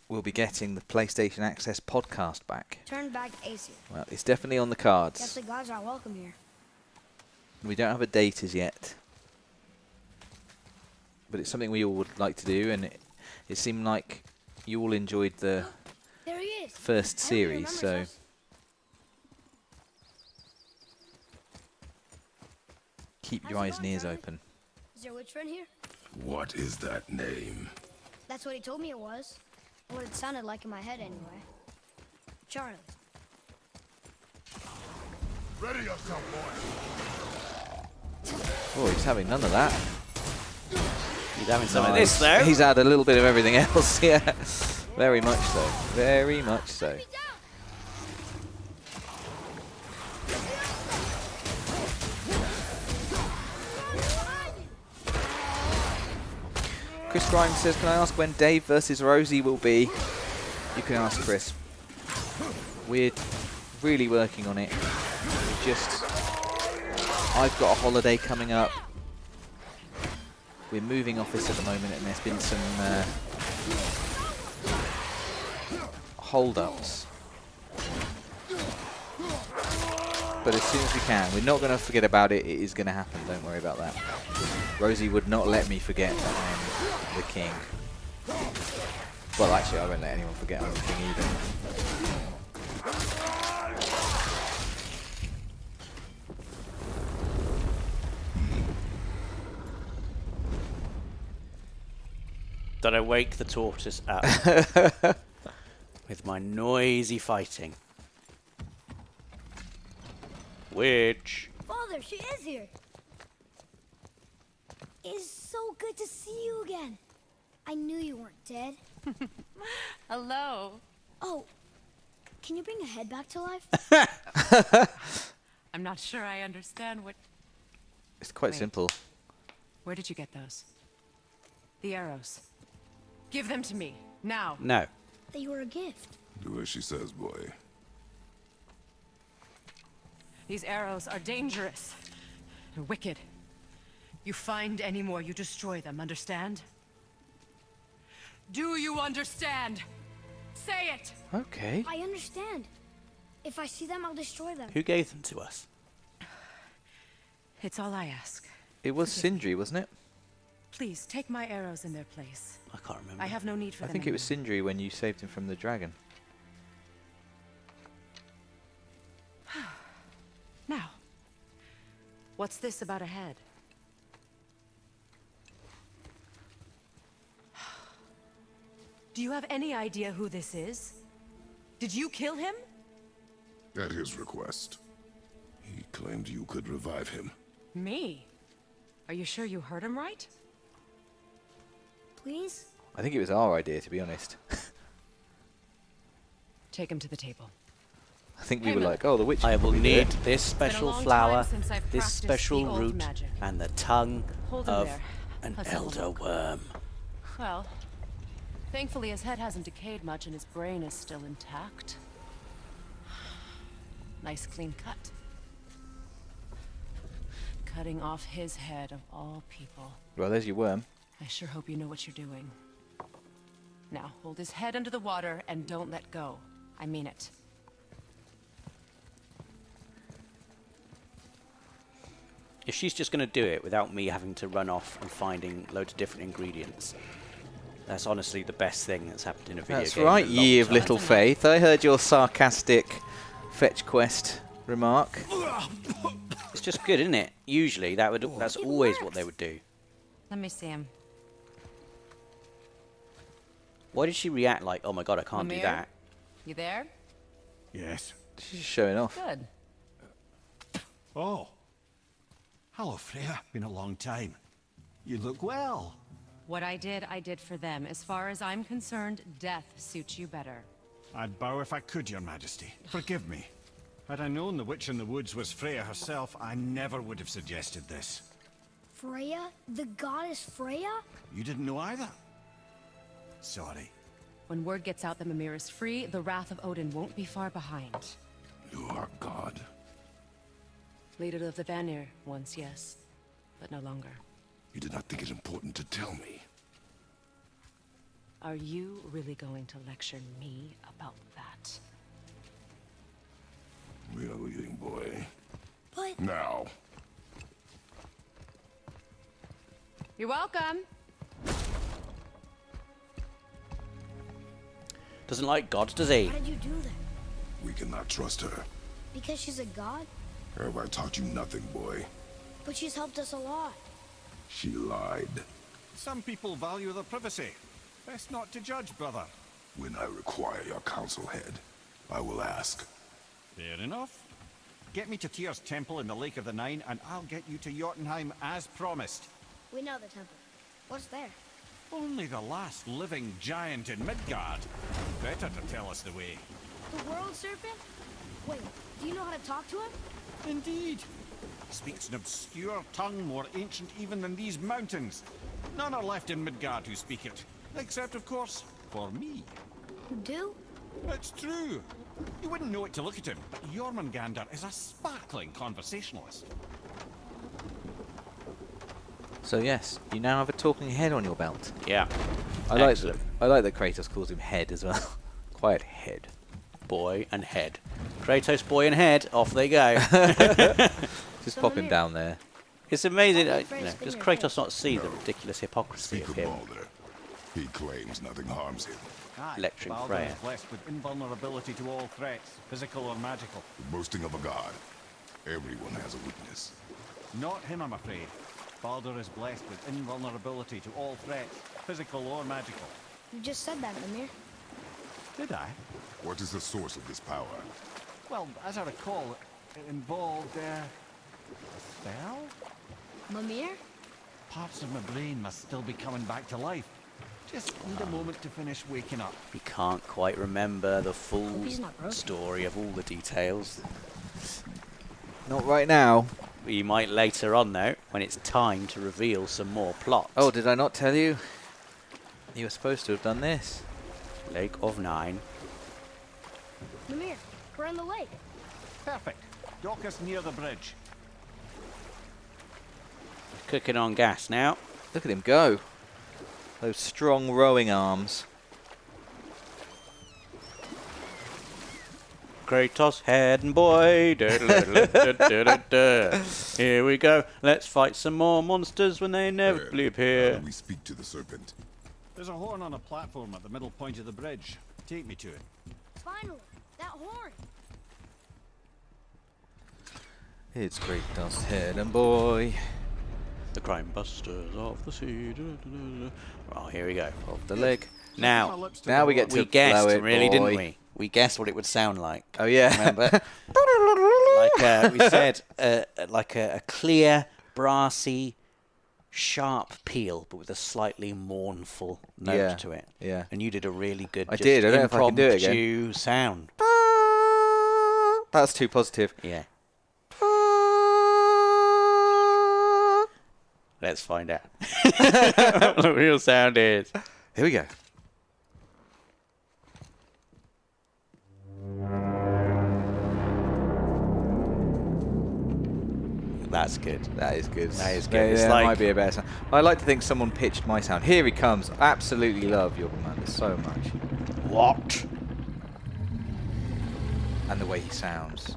we'll be getting the PlayStation Access podcast back. Turn back AC. Well, it's definitely on the Guess cards. the gods are welcome here. We don't have a date as yet. But it's something we all would like to do, and it seemed like you all enjoyed the There he is. first I hope he series, remembers so us. keep How's your it eyes and going, ears Charlie? open. Is your witch friend here? What is that name? That's what he told me it was. What it sounded like in my head anyway. Charlie. Ready yourself, boy. Oh, he's having none of that. He's having some of this, though. He's had a little bit of everything else, yeah. Very much so. Very much so. Let me down. Chris Rhymes says, can I ask when Dave versus Rosie will be? You can ask Chris. We're really working on it. I've got a holiday coming up. We're moving office at the moment, and there's been some hold-ups. But as soon as we can, we're not going to forget about it. It is going to happen. Don't worry about that. Rosie would not let me forget that I'm the king. Well, actually, I won't let anyone forget I'm the king either. Did I wake the tortoise up with my noisy fighting? Witch. Father, she is here. It's so good to see you again. I knew you weren't dead. Hello. Oh, can you bring a head back to life? I'm not sure I understand what... It's quite Wait. simple. Where did you get those? The arrows. Give them to me, now. No. They were a gift. Do as she says, boy. These arrows are dangerous. They're wicked. You find any more, you destroy them, understand? Do you understand? Say it! Okay. I understand. If I see them, I'll destroy them. Who gave them to us? It's all I ask. It was Sindri, wasn't it? Please, take my arrows in their place. I can't remember. I have no need for I them think it was anymore. Sindri when you saved him from the dragon. Now, what's this about a head? Do you have any idea who this is? Did you kill him? At his request. He claimed you could revive him. Me? Are you sure you heard him right? Please? I think it was our idea, to be honest. Take him to the table. I think we Hey, were Miller. like, oh, the witch. I can will probably do need it. this special long flower, time since I've this practiced special the old root, magic. and the tongue Hold him of there. an Let's have a elder look. worm. Well, thankfully his head hasn't decayed much and his brain is still intact. Nice clean cut. Cutting off his head of all people. Well, there's your worm. I sure hope you know what you're doing. Now, hold his head under the water and don't let go. I mean it. If she's just going to do it without me having to run off and finding loads of different ingredients, that's honestly the best thing that's happened in a video That's game. right, in a long ye of time. little faith. I heard your sarcastic fetch quest remark. It's just good, isn't it? Usually, that's always what they would do. Let me see him. Why did she react like, oh my god, I can't do Mimir? that? You there? Yes. She's just showing off. Good. Oh. Hello, Freya. Been a long time. You look well. What I did for them. As far as I'm concerned, death suits you better. I'd bow if I could, Your Majesty. Forgive me. Had I known the witch in the woods was Freya herself, I never would have suggested this. Freya? The goddess Freya? You didn't know either? Sorry. When word gets out that Mimir is free, the wrath of Odin won't be far behind. You are God. Leader of the Vanir, once yes, but no longer. You did not think it important to tell me. Are you really going to lecture me about that? We are leaving, boy. But... Now. You're welcome. Doesn't like gods, does he? Why did you do that? We cannot trust her. Because she's a god? Have I taught you nothing, boy? But she's helped us a lot. She lied. Some people value their privacy. Best not to judge, brother. When I require your council head, I will ask. Fair enough. Get me to Tyr's temple in the Lake of the Nine, and I'll get you to Jotunheim as promised. We know the temple. What's there? Only the last living giant in Midgard. Better to tell us the way. The world serpent? Wait, do you know how to talk to him? Indeed. He speaks an obscure tongue more ancient even than these mountains. None are left in Midgard who speak it. Except, of course, for me. You do? It's true. You wouldn't know it to look at him, but Jormungandr is a sparkling conversationalist. So yes, you now have a talking head on your belt. Yeah. I like that Kratos calls him head as well. Quiet head. Boy and head. Kratos, boy and head. Off they go. Just So pop him Mimir- down there. It's amazing. Only You first know, thing does your Kratos head. not see the ridiculous hypocrisy Speak of of him? Baldur. He claims nothing harms him. Aye, Lecturing Baldur Freya. is blessed with invulnerability to all threats, physical or magical. The boasting of a god. Everyone has a weakness. Not him, I'm afraid. Baldur is blessed with invulnerability to all threats, physical or magical. You just said that, Mimir. Did I? What is the source of this power? Well, as I recall, it involved, a spell? Mimir? Parts of my brain must still be coming back to life. Just need a moment to finish waking up. He can't quite remember the full Hope he's not broken. story of all the details. Not right now. You might later on, though, when it's time to reveal some more plot. Oh, did I not tell you? You were supposed to have done this. Lake of Nine. Mimir, we're on the lake. Perfect. Dock us near the bridge. Cooking on gas now. Look at him go. Those strong rowing arms. Kratos, head and boy. Here we go. Let's fight some more monsters when they inevitably How appear. do we speak to the serpent? There's a horn on a platform at the middle point of the bridge. Take me to it. Finally, that horn. It's Kratos, head and boy. The crime busters of the sea. Oh, here we go. Of the leg. My Now, lips to Now the we get horn. to we guessed, blow it, really, boy. didn't we? We guessed what it would sound like. Oh yeah. Remember? We said, like a clear, brassy, sharp peal, but with a slightly mournful note Yeah, to it. yeah. And you did a really good. I just did, I don't know if I can do it again. impromptu sound. That's too positive. Yeah. Let's find out what the real sound is. Here we go. That's good. That is good. That is good. Yeah, It's that like- might be a better sound. I like to think someone pitched my sound. Here he comes. Absolutely love your commander so much. What? And the way he sounds.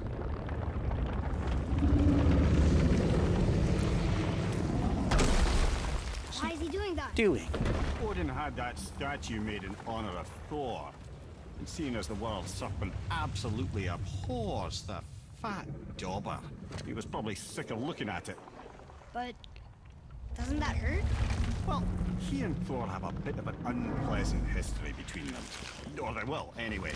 Why is he doing that? Doing. Odin had that statue made in honor of Thor. And seeing as the world serpent absolutely abhors the fat dauber, he was probably sick of looking at it. But doesn't that hurt? Well, he and Thor have a bit of an unpleasant history between them. Or they will, anyway.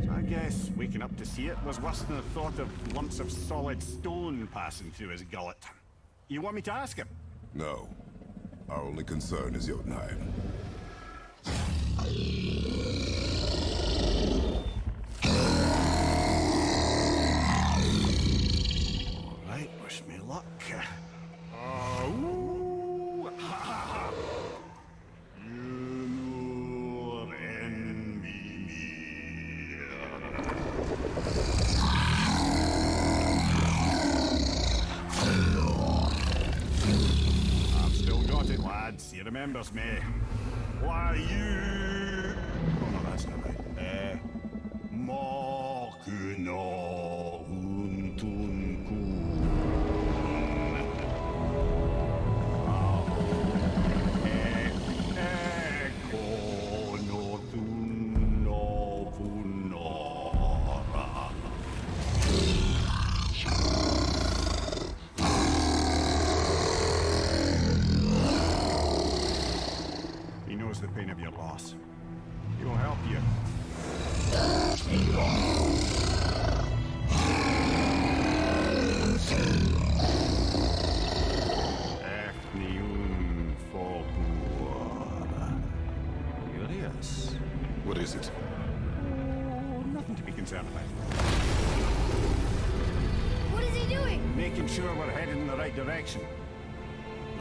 So I guess waking up to see it was worse than the thought of lumps of solid stone passing through his gullet. You want me to ask him? No. Our only concern is Jotunheim. Alright, wish me luck. Ooh, ha, ha, ha. Yunur en I've still got it, lads. He remembers me. Why you? Oh no, that's not right. Mokuno untunku. He knows the pain of your loss. He will help you. Efniun Fogur. Curious. What is it? Oh, nothing to be concerned about. What is he doing? Making sure we're headed in the right direction.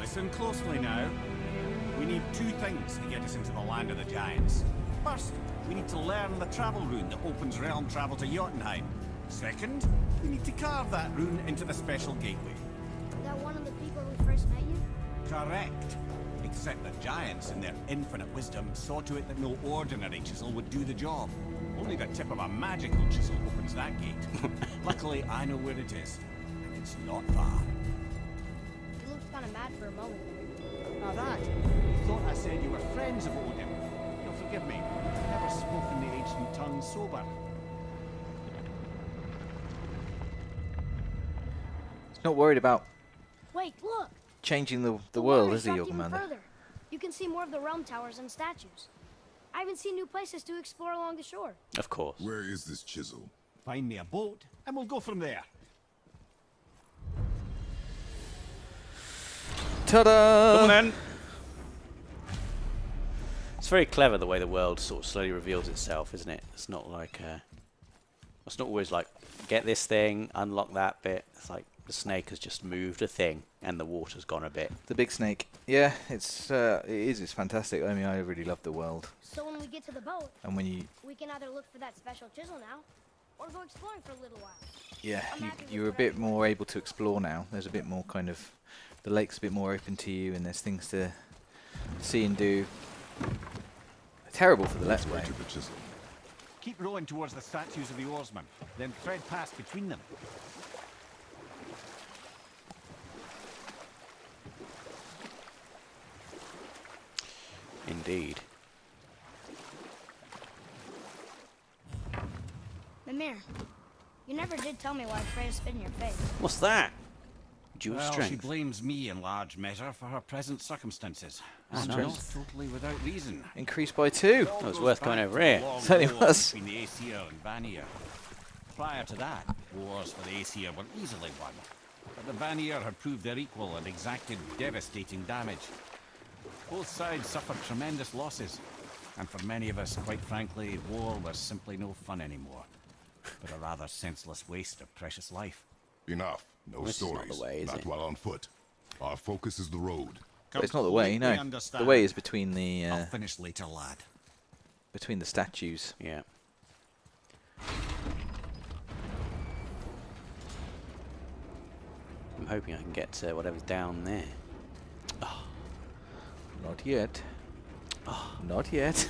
Listen closely now. We need two things to get us into the land of the giants. First, we need to learn the travel rune that opens realm travel to Jotunheim. Second, we need to carve that rune into the special gateway. That one of the people who first met you? Correct. Except the giants, in their infinite wisdom, saw to it that no ordinary chisel would do the job. Only the tip of a magical chisel opens that gate. Luckily, I know where it is. And it's not far. You looked kind of mad for a moment. Now that, you thought I said you were friends of Odin. You'll forgive me. I've never spoken the ancient tongue sober. He's not worried about Wait, look! changing the The world, water is he, dropped your even commander? further. You can see more of the realm towers and statues. I even see new places to explore along the shore. Of course. Where is this chisel? Find me a boat, and we'll go from there. Ta-da! Come on then. It's very clever the way the world sort of slowly reveals itself, isn't it? It's not like it's not always like get this thing, unlock that bit. It's like the snake has just moved a thing and the water's gone a bit. The big snake. Yeah, it's fantastic. I mean, I really love the world. So when we get to the boat, And when you, we can either look for that special chisel now, or go exploring for a little while. yeah, I'm happy with you're a bit more able to explore now. There's a bit more kind of, the lake's a bit more open to you, and there's things to see and do. Terrible for the Let's Play. To the chisel. Keep rowing towards the statues of the oarsmen, then thread past between them. Indeed. Mimir, you never did tell me why Freya spit in your face. What's that? Dual Well, she strength. blames me in large measure for her present circumstances. Oh, And nice. not totally without reason. Increased by 2. That was worth coming over here. Certainly was. Between the Aesir and Vanir. Prior to that, wars for the Aesir were easily won. But the Vanir had proved their equal and exacted devastating damage. Both sides suffered tremendous losses. And for many of us, quite frankly, war was simply no fun anymore. But a rather senseless waste of precious life. Enough. No This is not stories. the way, is not it? while on foot. Our focus is the road. But it's not the way, no. Completely understand. The way is between the I'll finish later, lad. between the statues. Yeah. I'm hoping I can get to whatever's down there. Not yet. Not yet.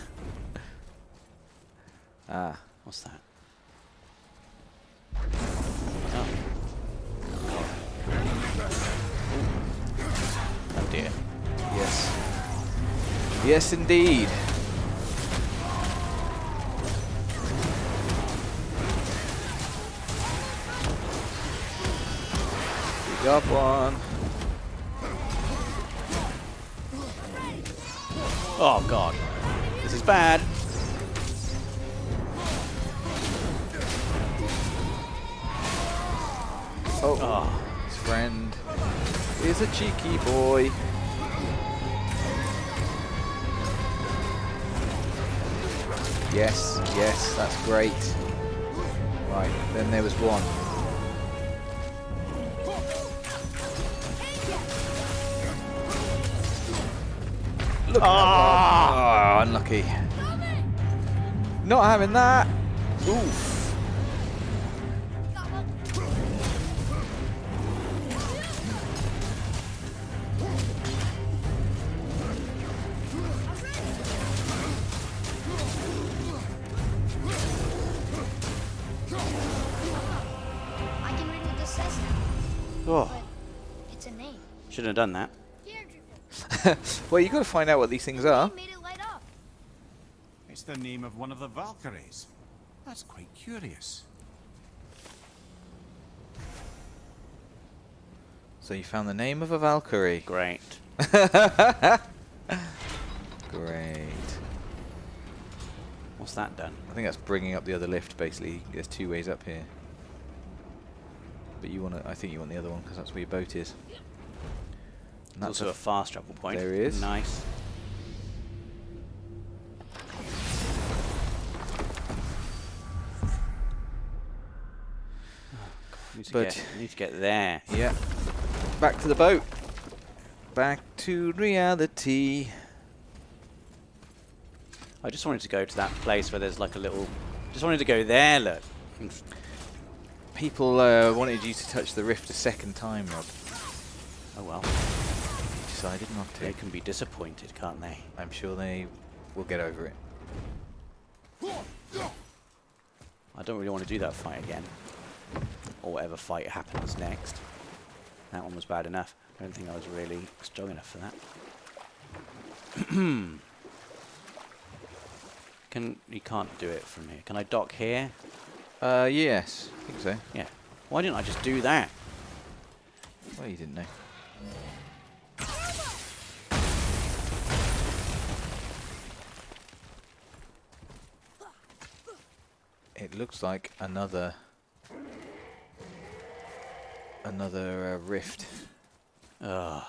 Ah. What's that? Oh. Oh dear. Yes. Yes, indeed. We got one. Oh god. This is bad. Oh, his friend is a cheeky boy. Yes, yes, that's great. Right, then there was one. Look at that one. Oh, unlucky. Not having that. Oof. I can read what this says now, Oh, but it's a name. shouldn't have done that. Well, you got to find out what these things are. He made it light up. It's the name of one of the Valkyries. That's quite curious. So you found the name of a Valkyrie. Great. Great. What's that done? I think that's bringing up the other lift, basically. There's 2 ways up here. But you want to, I think you want the other one, because that's where your boat is. And There's also a fast travel point. There he is. Nice. Need to get there. Yeah. Back to the boat. Back to reality. I just wanted to go to that place where there's like a little... Just wanted to go there, look. People wanted you to touch the rift a second time, Rob. Oh well. You decided not to. They can be disappointed, can't they? I'm sure they will get over it. I don't really want to do that fight again. Or whatever fight happens next. That one was bad enough. I don't think I was really strong enough for that. You can't do it from here. Can I dock here? Yes, I think so. Yeah. Why didn't I just do that? Well, you didn't know. It looks like another rift. Ugh.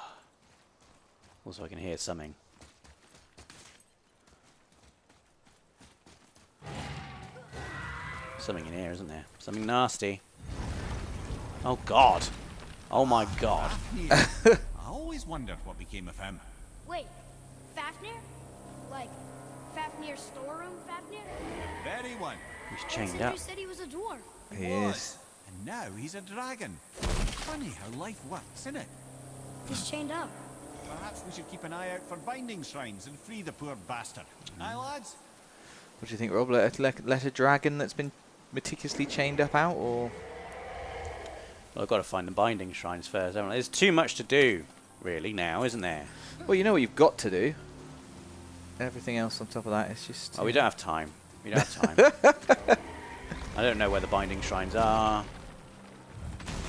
Also, I can hear something. Something in here, isn't there? Something nasty. Oh God! Oh my God! I always wondered what became of him. Wait, Fafnir? Like, Fafnir's storeroom Fafnir? Very one. He's But chained Sindri up. said he was a dwarf. He is. And now he's a dragon. Funny how life works, isn't it? He's chained up. Perhaps we should keep an eye out for binding shrines and free the poor bastard. Aye, lads? What do you think, Rob? Let a dragon that's been meticulously chained up out, or...? Well, I've got to find the binding shrines first, haven't I? There's too much to do, really, now, isn't there? Well, you know what you've got to do. Everything else on top of that is just... Oh, we don't have time. We don't have time. I don't know where the binding shrines are.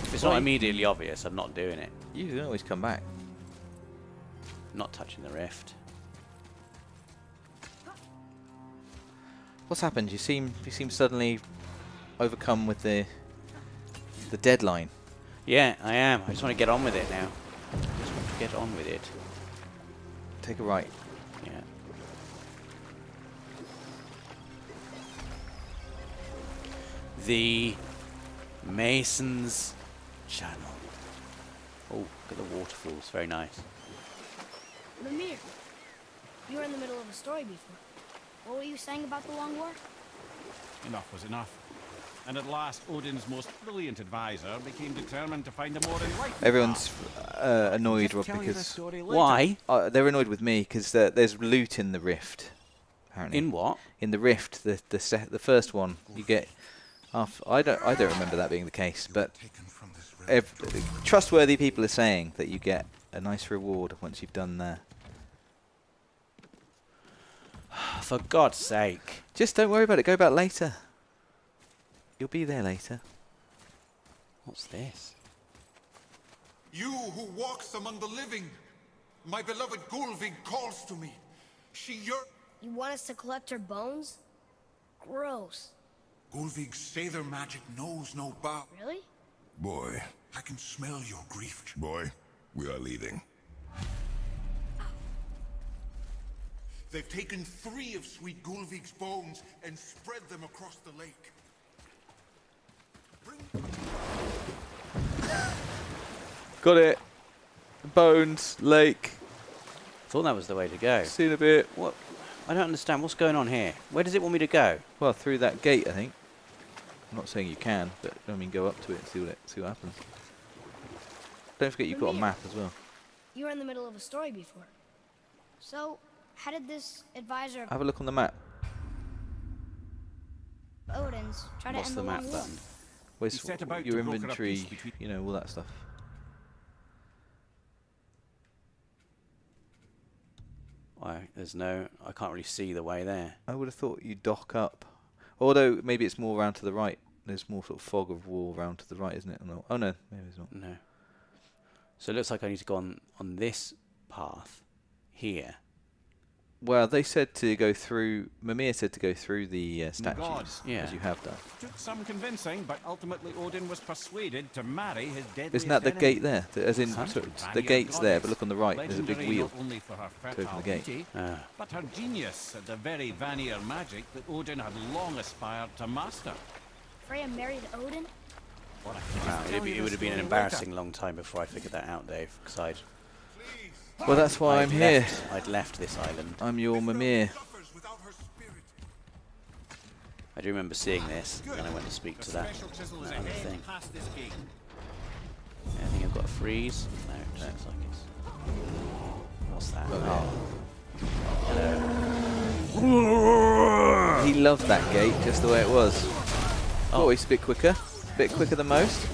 If it's not immediately obvious, I'm not doing it. You can always come back. Not touching the rift. What's happened? You seem suddenly overcome with the deadline. Yeah, I am. I just want to get on with it now. I just want to get on with it. Take a right. Yeah. The Mason's Channel. Oh, look at the waterfalls. Very nice. Mimir, you were in the middle of a story before. What were you saying about the Long War? Enough was enough. And at last, Odin's most brilliant advisor became determined to find a more enlightened Everyone's path. annoyed, Just Rob, tell you the because... story later. Why? They're annoyed with me because there's loot in the rift. Apparently. In what? In the rift, the first one you get. I don't remember that being the case, but trustworthy people are saying that you get a nice reward once you've done that. For God's sake. Just don't worry about it. Go back later. You'll be there later. What's this? You who walks among the living, my beloved Gulvig calls to me. She yearns. You want us to collect her bones? Gross. Gulvig's Sather magic knows no bound. Really? Boy, I can smell your grief. boy, we are leaving. They've taken 3 of sweet Gulvig's bones and spread them across the lake. Got it. Bones, lake. Thought that was the way to go. See you in a bit. What? I don't understand. What's going on here? Where does it want me to go? Well, through that gate, I think. I'm not saying you can, but I mean, go up to it and see what happens. Don't forget you've got a Mimir, map as well. you were in the middle of a story before. So, how did this advisor Have a look on the map. of Odin's try to What's end the the map Long War? button? Where's He set about your to broker a inventory, peace between- you know, all that stuff. There's no... I can't really see the way there. I would have thought you dock up. Although, maybe it's more round to the right. There's more sort of fog of war round to the right, isn't it? Oh no, maybe it's not. No. So it looks like I need to go on this path here. Well, they said to go through... Mimir said to go through the statues, gods. Yeah. as you have done. Took some convincing, but ultimately Odin was persuaded to marry his deadliest Isn't that the enemy. gate there? As in, Huh? sorry, the Vanir gate's there, goddess, but look on the right. There's a big legendary wheel. not only for her open fertile the gate. beauty, Ah. but her genius at the very Vanir magic that Odin had long aspired to master. Freya married Odin? Well, I can Wow, just tell you it would the have been an story embarrassing long time before I figured that out, Dave. Because Well, that's why I'm here. I'd left this island. I'm your Mimir. Suffers without her I do remember seeing this, and then I went to speak to that other thing. I think I've got a freeze. No, it looks like it's... What's that? Oh. He loved that gate just the way it was. Oh, he's a bit quicker than most.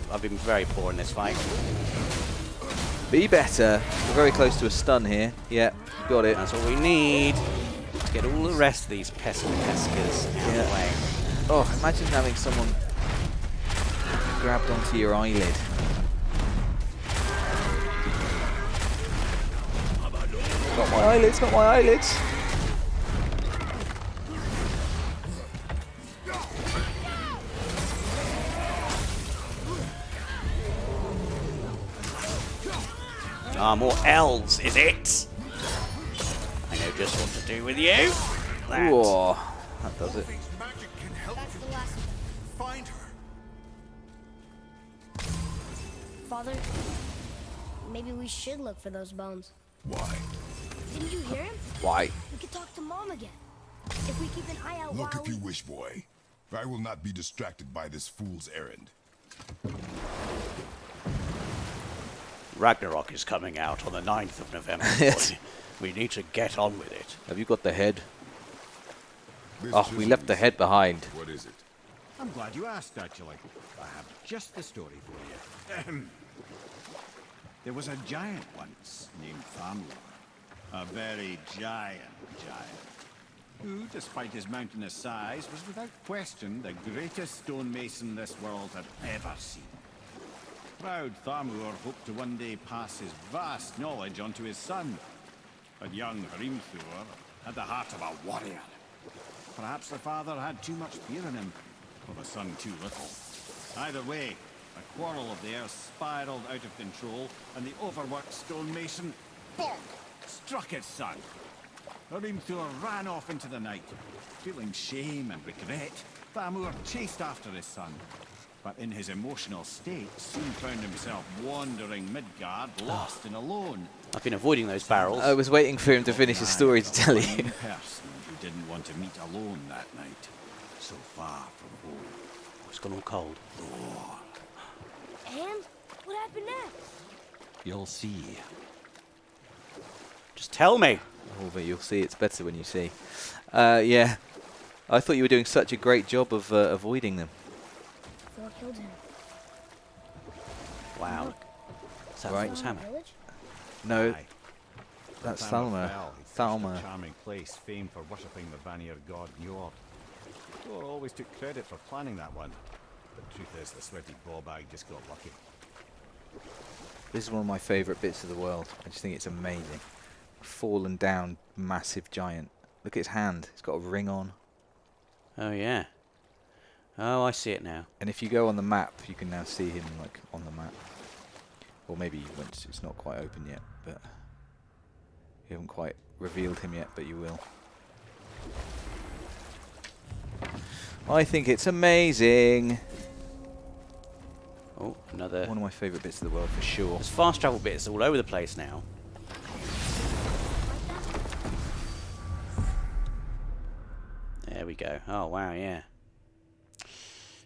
I've been very poor in this fight. Be better. We're very close to a stun here. Yeah, got it. That's what we need to get all the rest of these peskas out of the way. Oh, imagine having someone grabbed onto your eyelid. Not my eyelids, not my eyelids. Ah, more elves, is it? I know just what to do with you. That. Whoa, that does it. Magic can help That's you the last. find her. Father, maybe we should look for those bones. Why? Didn't you hear him? Why? We could talk to Mom again. If we keep an eye out Look while if you wish, boy. I will not be distracted by this fool's errand. Ragnarok is coming out on the 9th of November. Yes. We need to get on with it. Have you got the head? This Oh, we left the head behind. What is it? I'm glad you asked, actually. I have just the story for you. There was a giant once named Thamur. A very giant, who, despite his mountainous size, was without question the greatest stonemason this world had ever seen. Proud Thamur hoped to one day pass his vast knowledge on to his son. But young Hrimthur had the heart of a warrior. Perhaps the father had too much fear in him, or the son too little. Either way, a quarrel of theirs spiraled out of control, and the overworked stonemason, bonk, struck his son. Hrimthur ran off into the night. Feeling shame and regret, Thamur chased after his son. But in his emotional state, soon found himself wandering Midgard, lost and alone. I've been avoiding those barrels. I was waiting for him to finish his story to tell you. One person who didn't want to meet alone that night, so far from home. It's gone all cold. And what happened next? You'll see. Just tell me. Oh, but you'll see. It's better when you see. Yeah, I thought you were doing such a great job of avoiding them. Thor killed him. Wow. Look. Is that Right. Thor's hammer? Village? No, Aye. that's Thamur Thalma. fell. He touched Thalma. a charming place famed for worshipping the Vanir god Njord. Thor always took credit for planning that one. The truth is, the sweaty ballbag just got lucky. This is one of my favourite bits of the world. I just think it's amazing. Fallen down, massive giant. Look at his hand. It's got a ring on. Oh, yeah. Oh, I see it now. And if you go on the map, you can now see him like on the map. Or maybe once it's not quite open yet, but you haven't quite revealed him yet, but you will. I think it's amazing. Oh, another... One of my favourite bits of the world for sure. There's fast travel bits all over the place now. There we go. Oh, wow, yeah.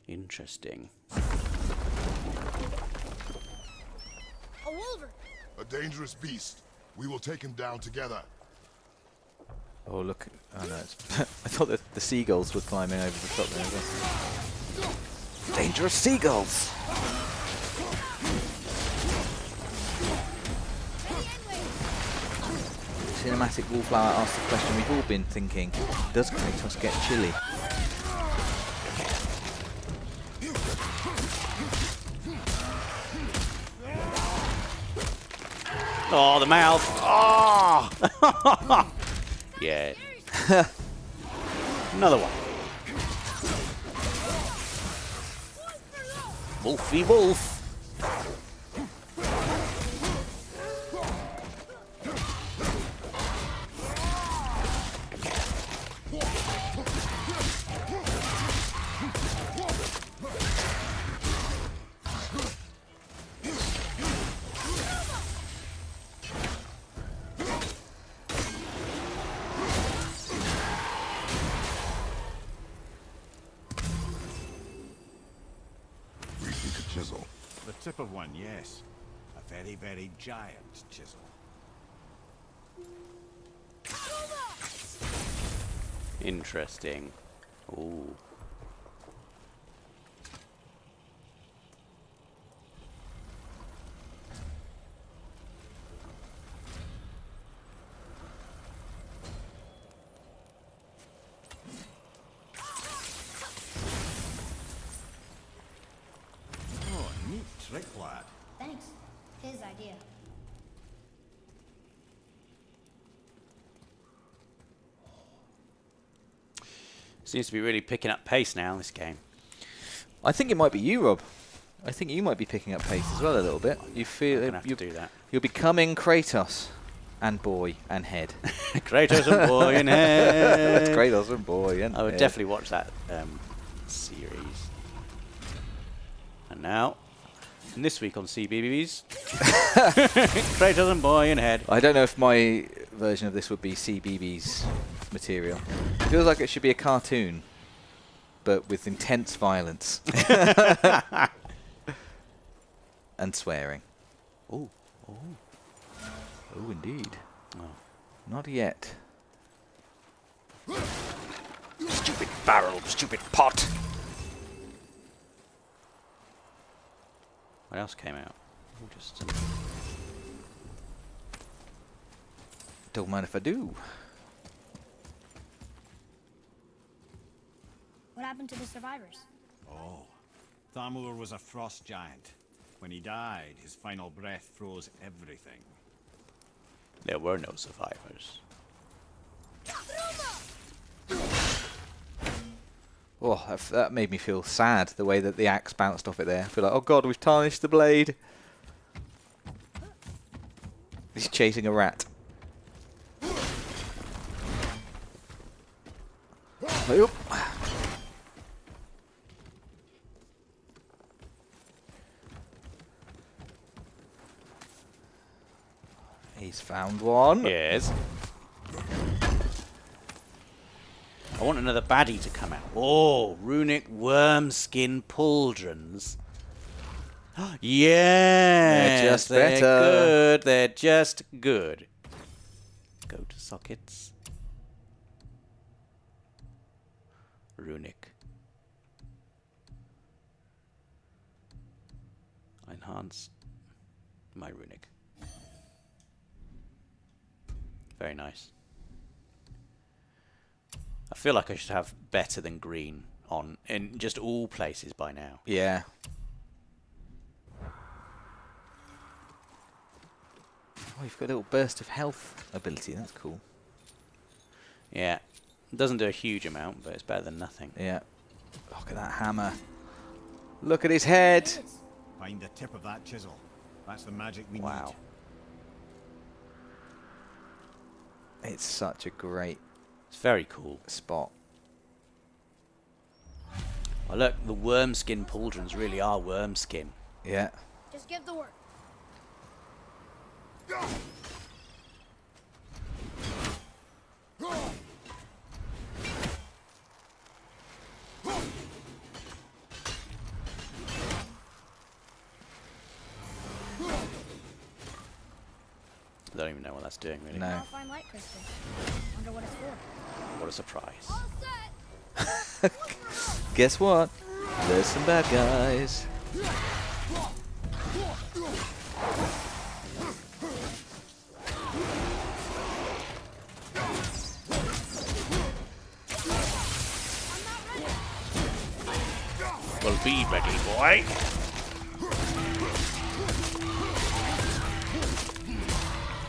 Interesting. A wolver! A dangerous beast. We will take him down together. Oh look! Oh no! It's I thought that the seagulls were climbing over the top there as well. Dangerous seagulls! Cinematic Wallflower asked the question we've all been thinking: does Kratos get chilly? Oh, the mouth. Oh! Yeah. Another one. Wolfy wolf. Tip of one, yes. A very, very giant chisel. Interesting. Ooh. Oh, neat trick, lad. Thanks. His idea. Seems to be really picking up pace now, this game. I think it might be you, Rob. I think you might be picking up pace as well a little bit. You feel I'm gonna have to do that. You're becoming Kratos and boy and head. Kratos and boy and head. That's Kratos and boy and I would head. definitely watch that series. And now, and this week on CBBS, Kratos and boy and head. I don't know if my version of this would be CBBS material. It feels like it should be a cartoon, but with intense violence. And swearing. Oh, oh. Oh, indeed. Oh. Not yet. Stupid barrel, stupid pot. What else came out? Oh, just Don't mind if I do. What happened to the survivors? Oh, Thamur was a frost giant. When he died, his final breath froze everything. there were no survivors. Oh, that made me feel sad, the way that the axe bounced off it there. I feel like, oh god, we've tarnished the blade. He's chasing a rat. Oop. He's found one. Yes. I want another baddie to come out. Oh, runic worm skin pauldrons. Yeah, They're just they're better. good. They're just good. Go to sockets. Runic. Enhance my runic. Very nice. I feel like I should have better than green on in just all places by now. Yeah. Oh, you've got a little burst of health ability. That's cool. Yeah. It doesn't do a huge amount, but it's better than nothing. Yeah. Look at that hammer. Look at his head. Find the tip of that chisel. That's the magic we Wow. It's such a great It's very cool. spot. Oh, look, the worm skin pauldrons really are worm skin. Yeah. Just give the word. I don't even know what that's doing, really. No. I'll find light crystal. Wonder what it's for. What a surprise. Guess what? There's some bad guys. Well, be ready, boy.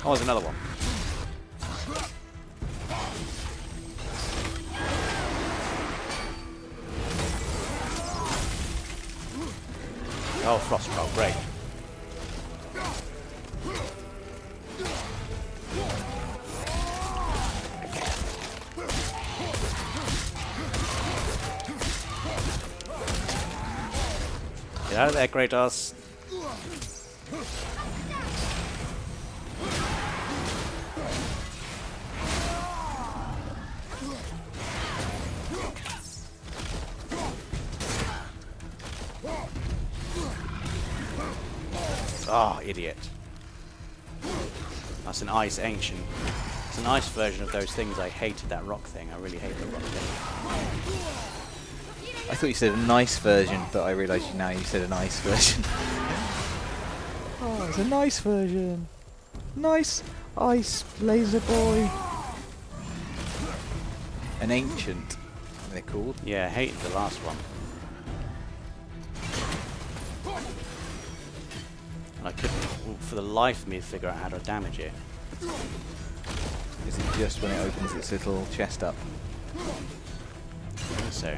Oh, there's another one. Oh, frost troll, great. Get out of there, Kratos. Oh, idiot. That's an ice ancient. It's an ice version of those things. I hated that rock thing. I really hate the rock thing. I thought you said a nice version, but I realised now you said an ice version. Oh, it's a nice version. Nice ice laser boy. An ancient, they're called. Yeah, I hated the last one. And I couldn't, for the life of me, figure out how to damage it. Is it just when it opens its little chest up? I think so.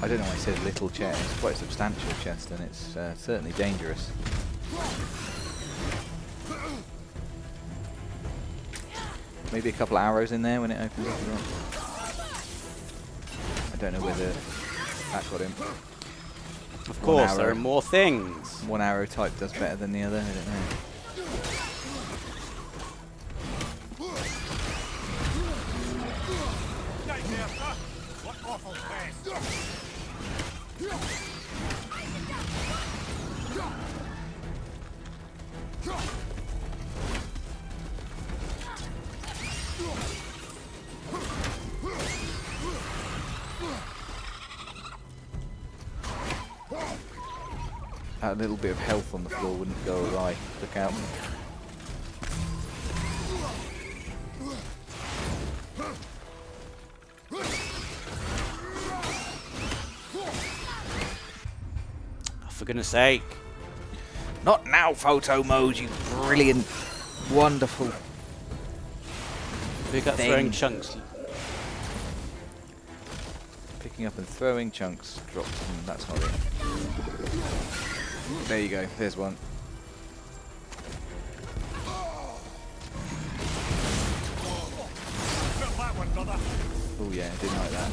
I don't know why I said little chest. It's quite a substantial chest, and it's certainly dangerous. Maybe a couple of arrows in there when it opens up. I don't know whether that got him. Of course, there are more things. One arrow type does better than the other. I don't know. What awful pest! A little bit of health on the floor wouldn't go awry. Look out. For goodness sake. Not now, photo mode, you brilliant, wonderful. Pick up throwing chunks. Picking up and throwing chunks. Drops. That's not it. There you go. There's one. Oh yeah, I didn't like that.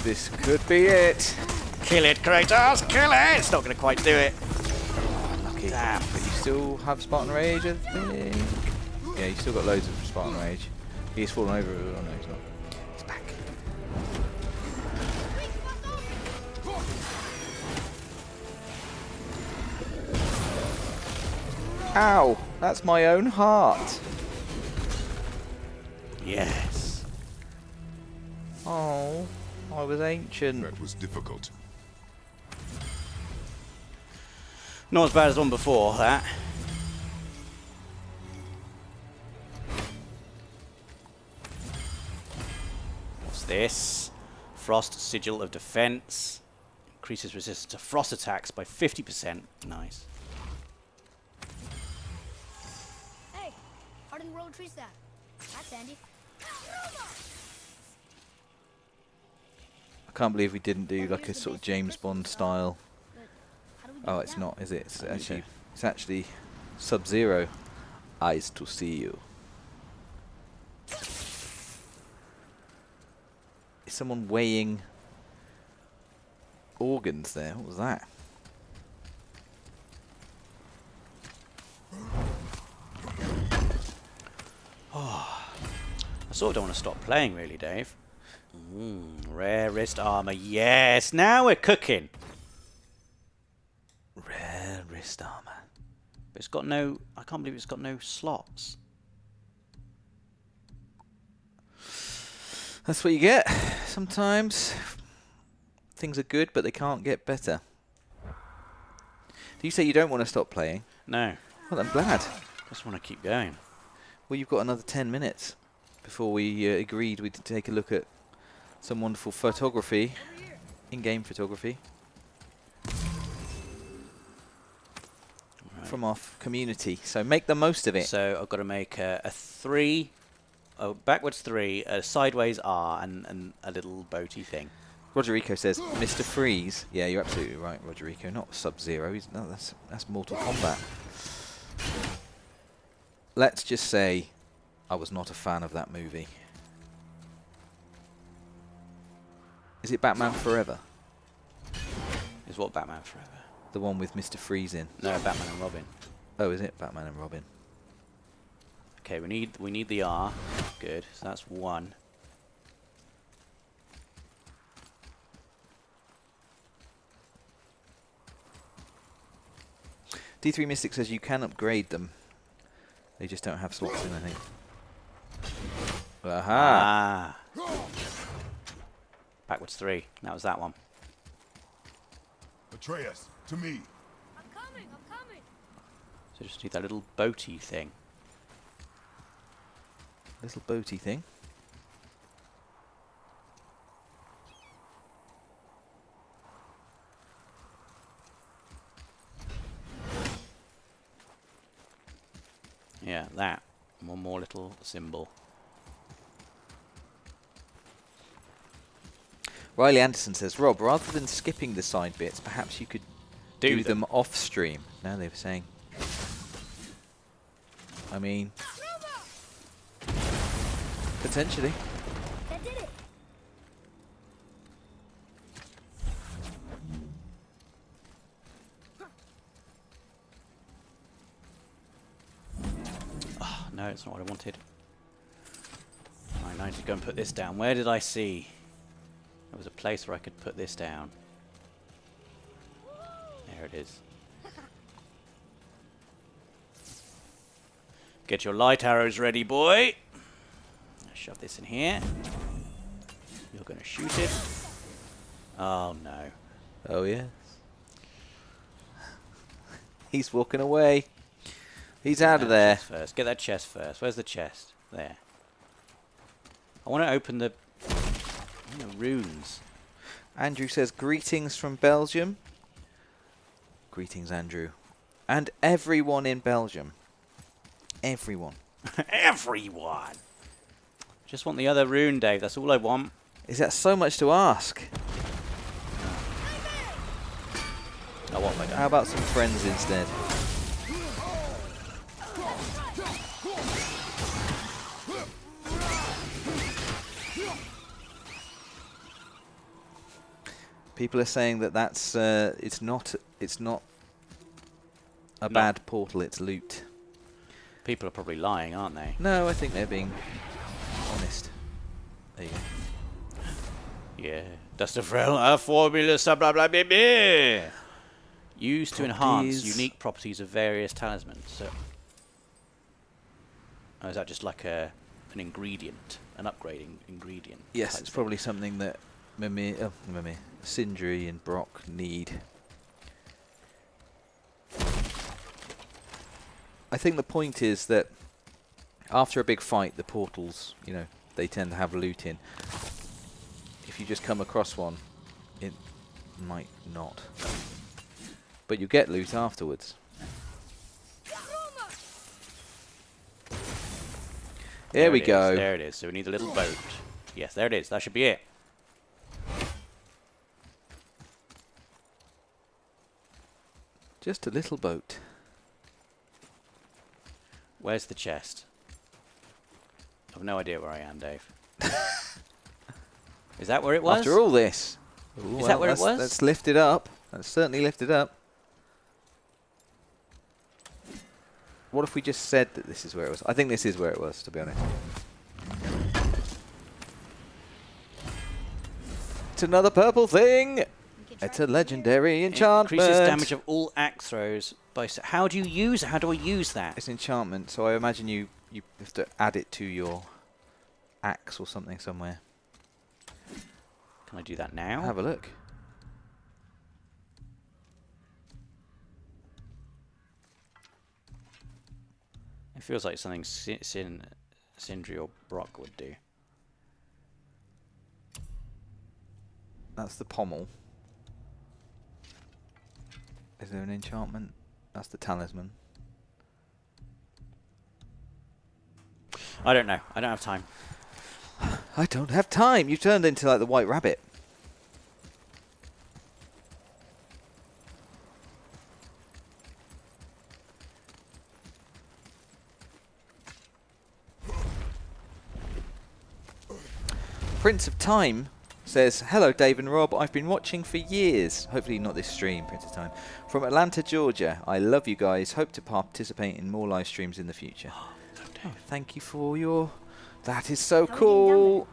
This could be it. Kill it, Kratos! Kill it! It's not going to quite do it. Oh, lucky. Damn. But you still have Spartan Rage, I think. Yeah, you still got loads of Spartan Rage. He's fallen over. Oh no, he's not. He's back. Ow! That's my own heart. Yes. Oh, I was ancient. That was difficult. Not as bad as the one before, that. What's this? Frost Sigil of Defense. Increases resistance to frost attacks by 50%. Nice. Hey, hardened road trees that. That's handy. I can't believe we didn't do like a sort of James Bond style. Oh, it's not, is it? It's actually Sub-Zero. Eyes to see you. Is someone weighing organs there? What was that? Oh, I sort of don't want to stop playing, really, Dave. Rarest armor. Yes, now we're cooking. Rarest armor. But it's got no... I can't believe it's got no slots. That's what you get. Sometimes things are good, but they can't get better. Do you say you don't want to stop playing? No. Well, I'm glad. I just want to keep going. Well, you've got another 10 minutes before we agreed we'd take a look at some wonderful photography, in-game photography, from our community. So make the most of it. So I've got to make a 3, a backwards 3, a sideways R, and a little boaty thing. Roderico says, Mr. Freeze. Yeah, you're absolutely right, Roderico. Not Sub-Zero. No, that's Mortal Kombat. Let's just say I was not a fan of that movie. Is it Batman Forever? Is what Batman Forever? The one with Mr. Freeze in? No, Batman and Robin. Oh, is it Batman and Robin? Okay, we need the R. Good. So that's 1. D3 Mystic says you can upgrade them. They just don't have slots in, I think. Aha! Ah. Backwards 3. That was that one. Atreus, to me. I'm coming, I'm coming. So just need that little boaty thing. Little boaty thing. Yeah, that. One more little symbol. Riley Anderson says, Rob, rather than skipping the side bits, perhaps you could do them off stream. No, they were saying. I mean, potentially. That did it. Oh, no, it's not what I wanted. I need to go and put this down. Where did I see? There was a place where I could put this down. There it is. Get your light arrows ready, boy. Shove this in here. You're going to shoot it. Oh, no. Oh, yes. He's walking away. He's out of there. First. Get that chest first. Where's the chest? There. I want to open the runes. Andrew says, greetings from Belgium. Greetings, Andrew. And everyone in Belgium. Everyone. Everyone! Just want the other rune, Dave. That's all I want. Is that so much to ask? Oh, what have I done? How about some friends instead? People are saying that that's it's not a bad portal. It's loot. People are probably lying, aren't they? No, I think they're being honest. There you go. Yeah. Dust of Realm, formula, blah blah blah blah. Used to enhance unique properties of various talismans. So, oh, is that just like an ingredient, an upgrading ingredient? Yes, it's probably something that Sindri and Brock need. I think the point is that after a big fight, the portals, they tend to have loot in. If you just come across one, it might not. But you get loot afterwards. There we go. There it is. So we need a little boat. Yes, there it is. That should be it. Just a little boat. Where's the chest? I've no idea where I am, Dave. Is that where it was? After all this. Ooh, Is that where it was? Let's lift it up. Let's certainly lift it up. What if we just said that this is where it was? I think this is where it was, to be honest. It's another purple thing! It's a legendary enchantment! Increases damage of all axe throws by... How do you use it? How do I use that? It's enchantment, so I imagine you have to add it to your axe or something somewhere. Can I do that now? Have a look. It feels like something Sindri or Brock would do. That's the pommel. Is there an enchantment? That's the talisman. I don't know. I don't have time. I don't have time. You turned into like the White Rabbit. Prince of Time says, hello Dave and Rob, I've been watching for years, hopefully not this stream, Prince of Time, from Atlanta, Georgia. I love you guys, hope to participate in more live streams in the future. Oh, thank you for your... That is so How are you getting down cool.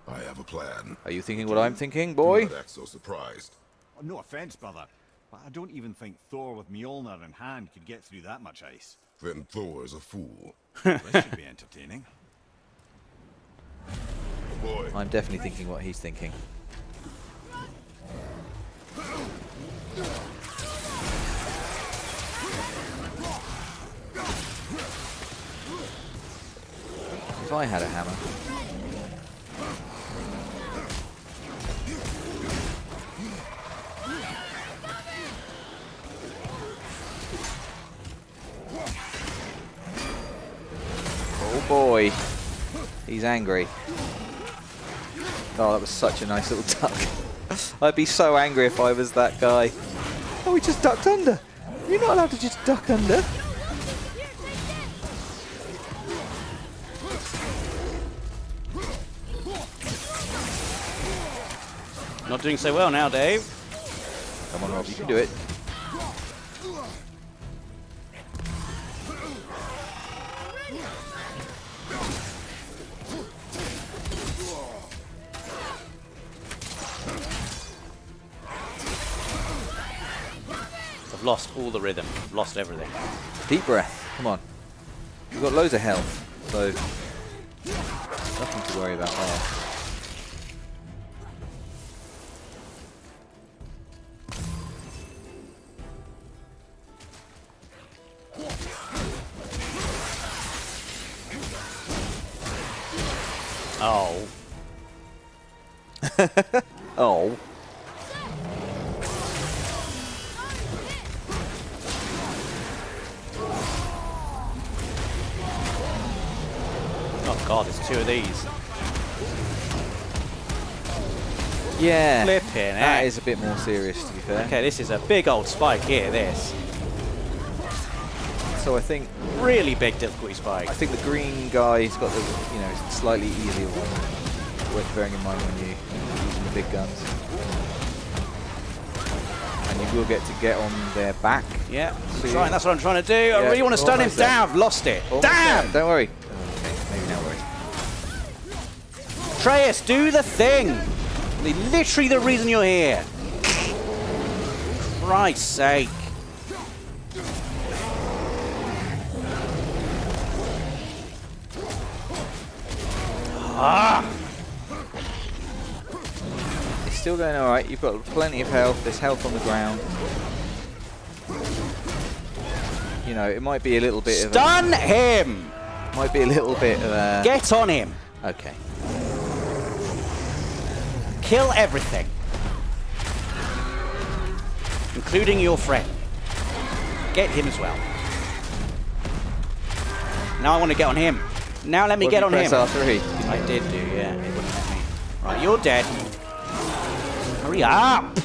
I have a plan. Are you thinking what I'm thinking, boy? Do not act so surprised. Oh, no offense, brother, but I don't even think Thor with Mjolnir in hand could get through that much ice. Then Thor is a fool. This should be entertaining. Boy, I'm definitely thinking what he's thinking. If I had a hammer... Oh boy, he's angry. Oh, that was such a nice little duck. I'd be so angry if I was that guy. Oh, he just ducked under. You're not allowed to just duck under. Not doing so well now, Dave. Come on, Rob, you can do it. I've lost all the rhythm. I've lost everything. Deep breath. Come on. We've got loads of health, so nothing to worry about there. Oh. Oh. Oh god, there's two of these. Yeah. Flipping That heck. is a bit more serious, to be fair. Okay, this is a big old spike here, this. So I think Really big difficulty spike. I think the green guy's got the, you know, slightly easier one. Worth bearing in mind when you're using the big guns. And you will get to get on their back. Yeah, See? right, that's what I'm trying to do. I Yeah, really want to stun him almost there. down. I've lost it. Almost Damn! there. Don't worry. Okay, maybe now worry. Atreus, do the thing! Literally the reason you're here. Christ's sake. Ah! It's still going alright. You've got plenty of health. There's health on the ground. You know, it might be a little bit Stun him! of might be a little bit of a... Get on him. Okay. Kill everything. Including your friend. Get him as well. Now I want to get on him. Now let me What get did on you him. press R3? I did do, yeah. It wouldn't let me. Right, you're dead. Hurry up!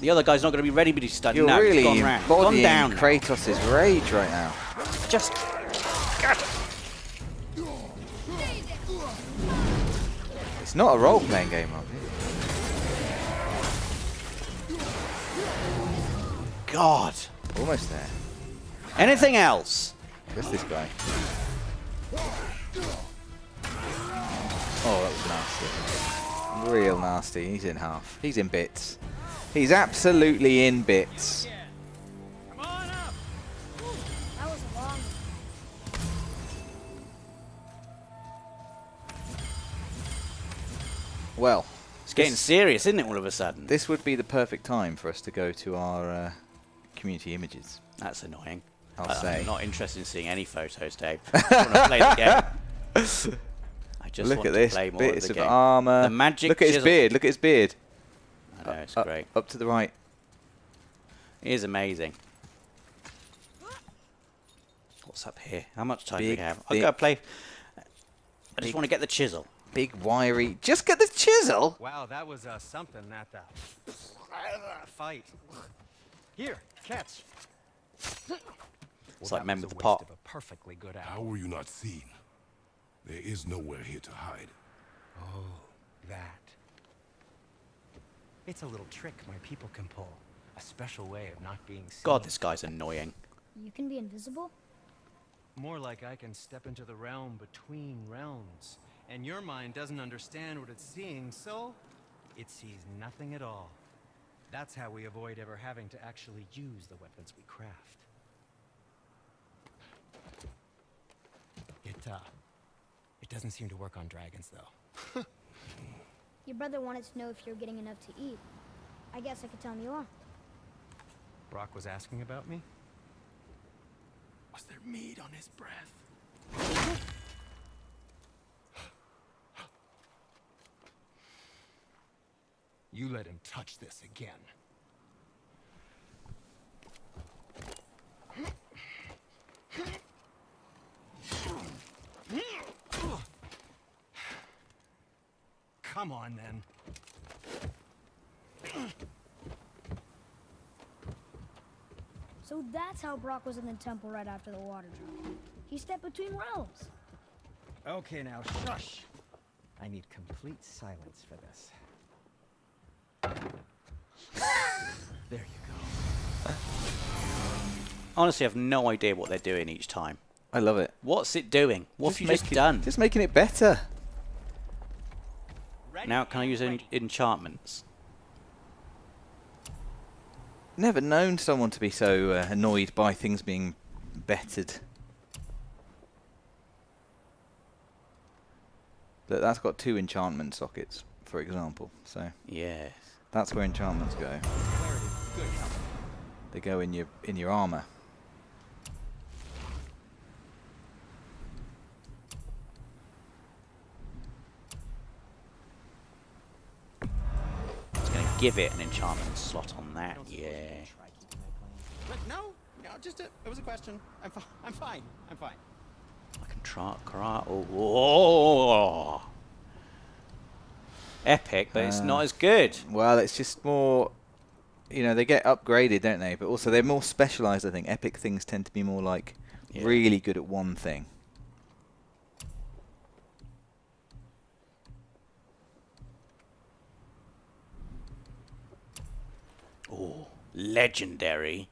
The other guy's not going to be ready to be stunned. You're No, he's really gone round. Gone embodying down now. Kratos' rage right now. Just... It's not a role-playing game, Rob. God. Almost there. Anything else? Where's this guy? Oh, that was nasty. Real nasty. He's in half. He's in bits. He's absolutely in bits. That was a long one. Well, It's getting serious, isn't it, all of a sudden? this would be the perfect time for us to go to our community images. That's annoying. I'll say. I'm not interested in seeing any photos, Dave. I want to play the game. I just Look want at to this. play more Bits of of the game. armor. The magic Look at his chisel. beard. Look at his beard. I know, it's Up, great. up to the right. It is amazing. What's up here? How much time do Big, we have? I'll thick, go play. I just big- want to get the chisel. Big, wiry. Just get the chisel. Wow, that was something at that fight. Here, catch. It's like men that with was the a pot. waste of a perfectly good How apple. were you not seen? There is nowhere here to hide. Oh, that. It's a little trick my people can pull. A special way of not being seen. God, this guy's annoying. You can be invisible? More like I can step into the realm between realms. And your mind doesn't understand what it's seeing, so it sees nothing at all. That's how we avoid ever having to actually use the weapons we craft. It doesn't seem to work on dragons, though. Your brother wanted to know if you're getting enough to eat. I guess I could tell him you are. Brock was asking about me? Was there meat on his breath? You let him touch this again. Come on, then. So that's how Brock was in the temple right after the water drop. He stepped between realms. Okay, now, shush! I need complete silence for this. There you go. Honestly, I have no idea what they're doing each time. I love it. What's it doing? What have you just done? Just making it better. Now, can I use enchantments? Never known someone to be so annoyed by things being bettered. Look, that's got 2 enchantment sockets, for example. So yes, that's where enchantments go. They go in your armor. Give it an enchantment slot on that, yeah. But no, just it was a question. I'm fine. I can try. Oh, epic, but it's not as good. Well, it's just more, you know, they get upgraded, don't they? But also they're more specialized, I think. Epic things tend to be more like really good at one thing. Oh, legendary.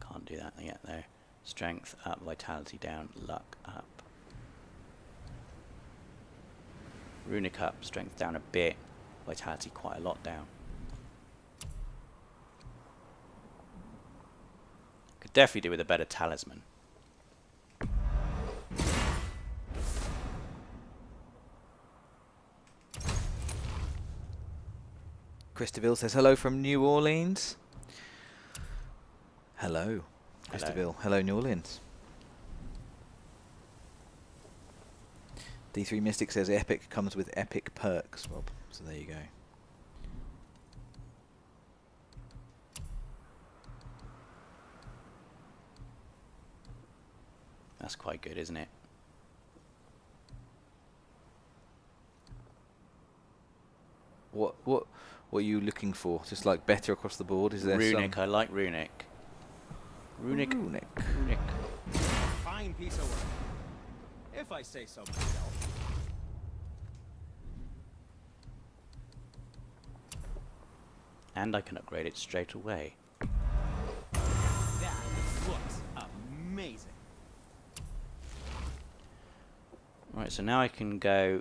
Can't do that yet, though. Strength up, vitality down, luck up. Runic up, strength down a bit, vitality quite a lot down. Could definitely do with a better talisman. Christoville says hello from New Orleans. Hello, Christoville. Hello, New Orleans. D3 Mystic says Epic comes with epic perks, Rob. So there you go. That's quite good, isn't it? What are you looking for? Just like better across the board? Is there Runic, some? I like Runic. Runic. Fine piece of work, if I say so myself. And I can upgrade it straight away. That looks amazing. Right, so now I can go.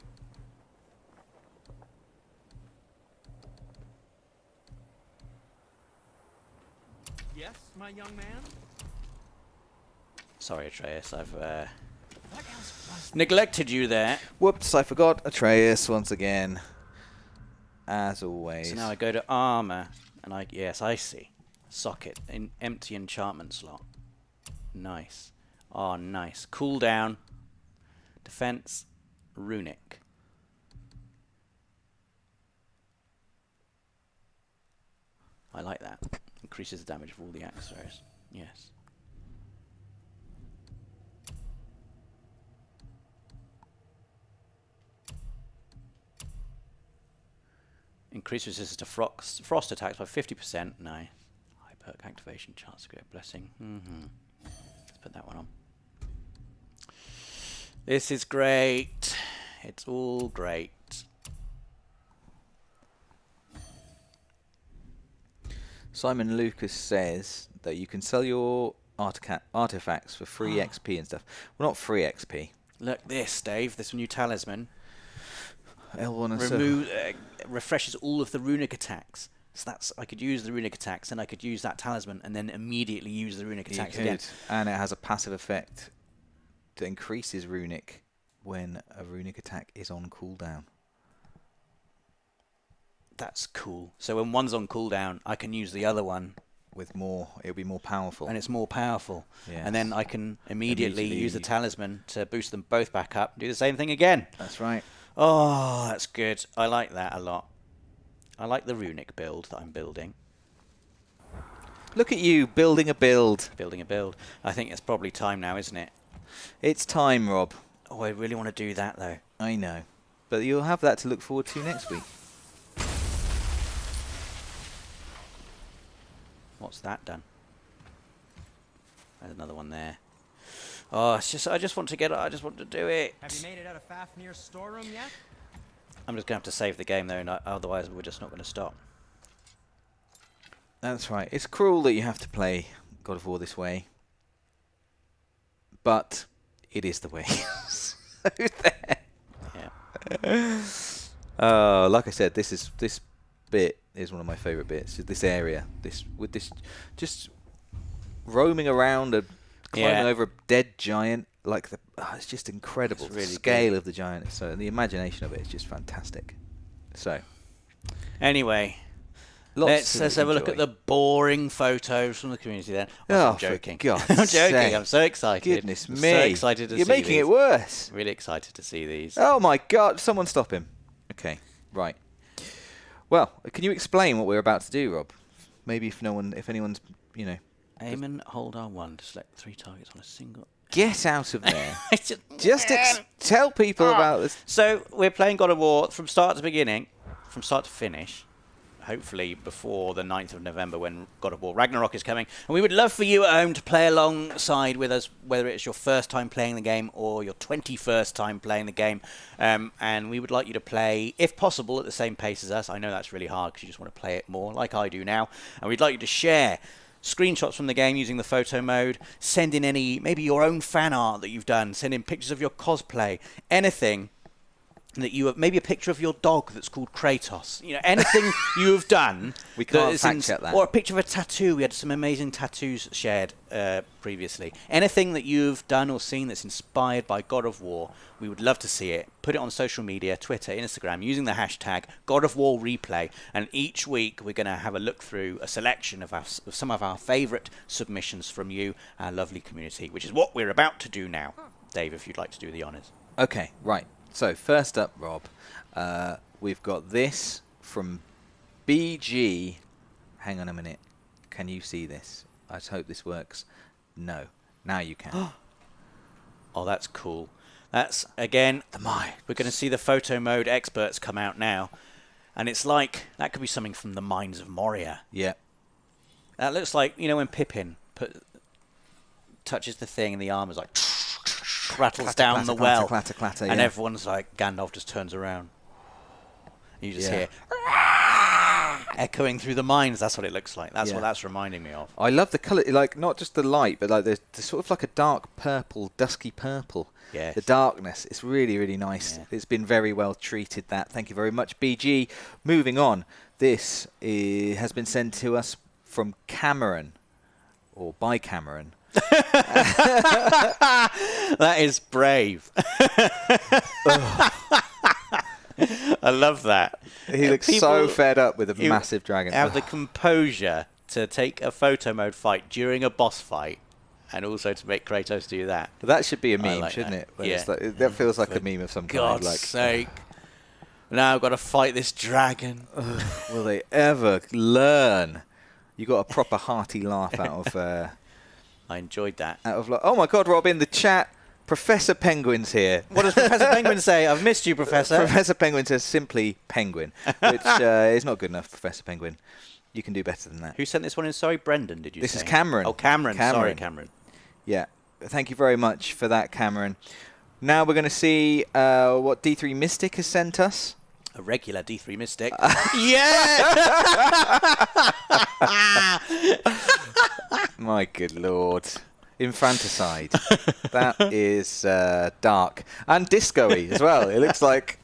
Yes, my young man? Sorry, Atreus, I've neglected you there. Whoops, I forgot Atreus once again. As always. So now I go to armor, and I see. Socket, empty enchantment slot. Nice. Oh, nice. Cooldown, defense, runic. I like that. Increases the damage of all the axe throws. Yes. Increase resistance to frost attacks by 50%. Nice. High perk activation, chance to get a blessing. Let's put that one on. This is great. It's all great. Simon Lucas says that you can sell your artifacts for free XP and stuff. Well, not free XP. Look, this, Dave, this new talisman. L1 refreshes all of the runic attacks. So I could use the runic attacks, and I could use that talisman, and then immediately use the runic attacks again. And it has a passive effect that increases runic when a runic attack is on cooldown. That's cool. So when one's on cooldown, I can use the other one. With more, it'll be more powerful. And it's more powerful. Yes. And then I can immediately use the talisman to boost them both back up and do the same thing again. That's right. Oh, that's good. I like that a lot. I like the runic build that I'm building. Look at you, building a build. Building a build. I think it's probably time now, isn't it? It's time, Rob. Oh, I really want to do that, though. I know. But you'll have that to look forward to next week. What's that done? There's another one there. Oh, it's just I just want to get it. I just want to do it. Have you made it out of Fafnir's storeroom yet? I'm just going to have to save the game, though, and otherwise we're just not going to stop. That's right. It's cruel that you have to play God of War this way. But it is the way. So there. Yeah. Like I said, this bit is one of my favourite bits. This area, just roaming around and climbing over a dead giant, it's just incredible. It's really the scale of the giant, and the imagination of it is just fantastic. So, anyway, let's have a look at the boring photos from the community then. I'm joking. For God's I'm joking. sake. I'm so excited. Goodness me. I'm so excited to see You're making these. it worse. Really excited to see these. Oh my God, someone stop him. Okay, right. Well, can you explain what we're about to do, Rob? Maybe if anyone's, Aim and hold R1 to select 3 targets on a single... Get out of there. Just tell people about this. So, we're playing God of War from start to beginning, from start to finish, hopefully before the 9th of November when God of War Ragnarok is coming. And we would love for you at home to play alongside with us, whether it's your first time playing the game or your 21st time playing the game. And we would like you to play, if possible, at the same pace as us. I know that's really hard because you just want to play it more, like I do now. And we'd like you to share screenshots from the game using the photo mode, send in maybe your own fan art that you've done, send in pictures of your cosplay, anything that you have, maybe a picture of your dog that's called Kratos, anything you have done. We can't fact check that. Or a picture of a tattoo. We had some amazing tattoos shared previously. Anything that you've done or seen that's inspired by God of War, we would love to see it. Put it on social media, Twitter, Instagram, using the hashtag God of War Replay. And each week we're going to have a look through a selection of some of our favourite submissions from you, our lovely community, which is what we're about to do now. Dave, if you'd like to do the honours. Okay, right. So first up, Rob, we've got this from BG. Hang on a minute. Can you see this? I hope this works. No. Now you can. Oh, that's cool. That's, again, we're going to see the photo mode experts come out now. And it's like, that could be something from the Mines of Moria. Yeah. That looks like, when Pippin touches the thing and the armor's like... rattles down the well, clatter, and everyone's like, Gandalf just turns around. You just hear echoing through the mines. That's what it looks like. That's what that's reminding me of. I love the colour, not just the light, but there's sort of like a dark purple, dusky purple. Yeah. The darkness. It's really, really nice. Yeah. It's been very well treated. Thank you very much, BG. Moving on. This has been sent to us from Cameron, or by Cameron. That is brave. I love that. He looks so fed up with a massive dragon. Have the composure to take a photo mode fight during a boss fight, and also to make Kratos do that. But that should be a meme, shouldn't it? That feels like a meme of some kind. God's sake! Now I've got to fight this dragon. Will they ever learn? You got a proper hearty laugh out of. I enjoyed that. Oh my God, Rob, in the chat, Professor Penguin's here. What does Professor Penguin say? I've missed you, Professor. Professor Penguin says simply Penguin, which is not good enough, Professor Penguin. You can do better than that. Who sent this one in? Sorry, Brendan, did you say? This is Cameron. Oh, Cameron. Sorry, Cameron. Yeah. Thank you very much for that, Cameron. Now we're going to see what D3 Mystic has sent us. A regular D3 Mystic. Yeah! My good lord. Infanticide. That is dark. And disco-y as well. It looks like...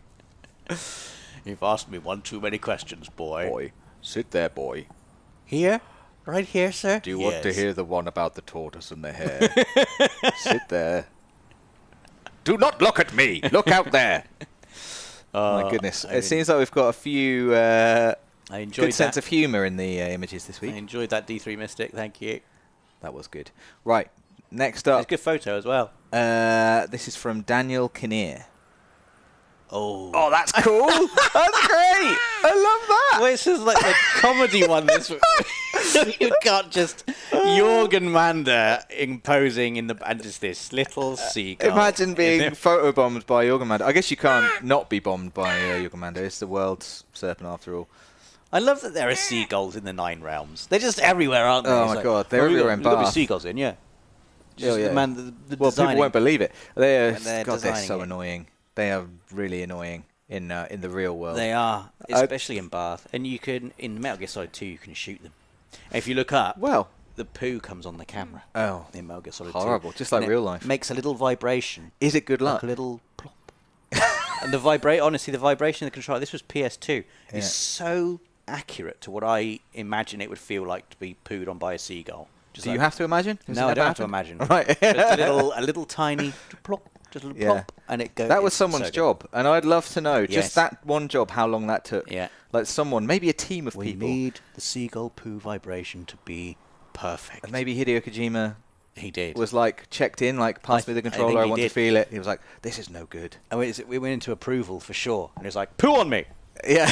You've asked me one too many questions, boy. Boy. Sit there, boy. Here? Right here, sir? Do you want to hear the one about the tortoise and the hare? Sit there. Do not look at me. Look out there. Oh, my goodness. It seems like we've got a few I enjoyed good sense of humour in the images this week. I enjoyed that D3 Mystic. Thank you. That was good. Right. Next up. It's a good photo as well. This is from Daniel Kinnear. Oh, that's cool. That's great. I love that. Well, this is like the comedy one. This you got just Jorgen Mander imposing in the and just this little seagull. Imagine being photobombed by Jorgen Mander. I guess you can't not be bombed by Jorgen Mander. It's the world's serpent after all. I love that there are seagulls in the Nine Realms. They're just everywhere, aren't they? Oh my god, they're everywhere in Bath. There'll be seagulls in, yeah. Oh, yeah. Well, people won't believe it. They're designing so it. annoying. They are really annoying in the real world. They are, especially in Bath. And you can, in Metal Gear Solid 2, you can shoot them. And if you look up, the poo comes on the camera. Oh, in Metal Gear Solid 2. Horrible, just like real life. Makes a little vibration. Is it good luck? Like a little plop. And the honestly, the vibration of the controller, this was PS2, is so accurate to what I imagine it would feel like to be pooed on by a seagull. Do you have to imagine? No, I don't have to imagine. Right. Just a little tiny plop. Just a little plop, and it goes. That was someone's job, and I'd love to know Yes. just that one job, how long that took. Yeah. Like someone, maybe a team of We people. need the seagull poo vibration to be perfect. And maybe Hideo Kojima He did. was like checked in, like pass me the controller, I want to did. feel it. He was like, this is no good. And we went into approval for sure, and it was like, poo on me. Yeah.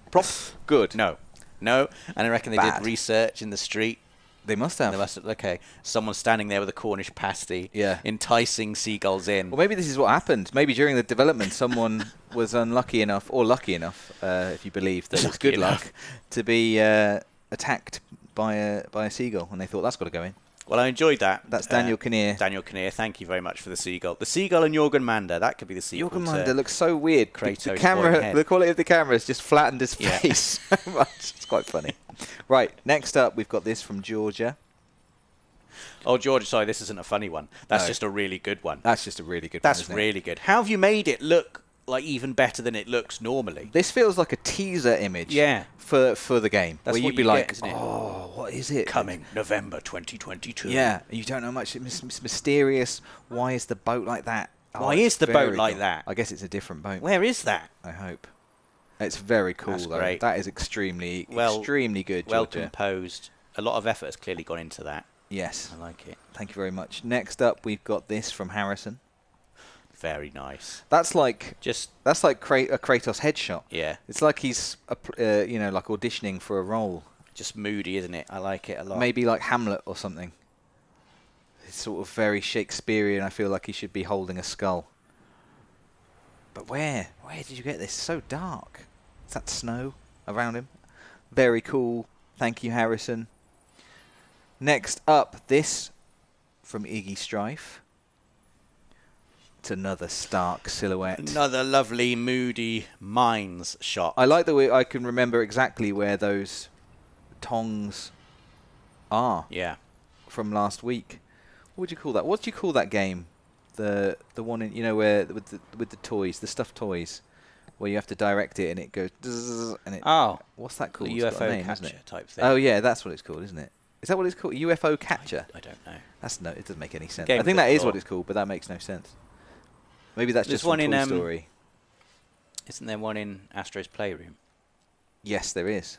Plop. Good. No. And I reckon they Bad. did research in the street. They must have. Okay, someone's standing there with a Cornish pasty, enticing seagulls in. Well, maybe this is what happened. Maybe during the development, someone was unlucky enough, or lucky enough, if you believe that it's good luck, to be attacked by a seagull, and they thought that's got to go in. Well, I enjoyed that. That's Daniel Kinnear. Daniel Kinnear, thank you very much for the seagull. The seagull and Jorgen Mander, that could be the sequel. Jorgen Mander looks so weird. Kratos' The camera, boring head. the quality of the camera has just flattened his face so much. It's quite funny. Right, next up, we've got this from Georgia. Oh, Georgia, sorry, this isn't a funny one. That's just a really good one. That's just a really good one. That's isn't really good. How have you made it look like even better than it looks normally? This feels like a teaser image for the game. That's where what you'd be you like, get, isn't it? oh, what is it? Coming November 2022. Yeah, you don't know much. It's mysterious. Why is the boat like that? Why is the boat like that? I guess it's a different boat. Where is that? I hope. It's very cool, That's though. great. That is extremely good, Georgia. Well composed. A lot of effort has clearly gone into that. Yes. I like it. Thank you very much. Next up, we've got this from Harrison. Very nice. That's like a Kratos headshot. Yeah. It's like he's like auditioning for a role. Just moody, isn't it? I like it a lot. Maybe like Hamlet or something. It's sort of very Shakespearean. I feel like he should be holding a skull. But where? Where did you get this? So dark. Is that snow around him? Very cool. Thank you, Harrison. Next up, this from Iggy Strife. It's another stark silhouette. Another lovely, moody mines shot. I like the way I can remember exactly where those tongs are. Yeah. From last week. What would you call that? What do you call that game? The one in where with the toys, the stuffed toys, where you have to direct it and it goes and it. Oh, what's that called? The It's got a UFO name, catcher isn't it? type thing. Oh yeah, that's what it's called, isn't it? Is that what it's called? UFO catcher? I don't know. It doesn't make any sense. Game I think of that is Thor. what it's called, but that makes no sense. Maybe that's There's just one one Toy in, Story. Isn't there one in Astro's Playroom? Yes, there is.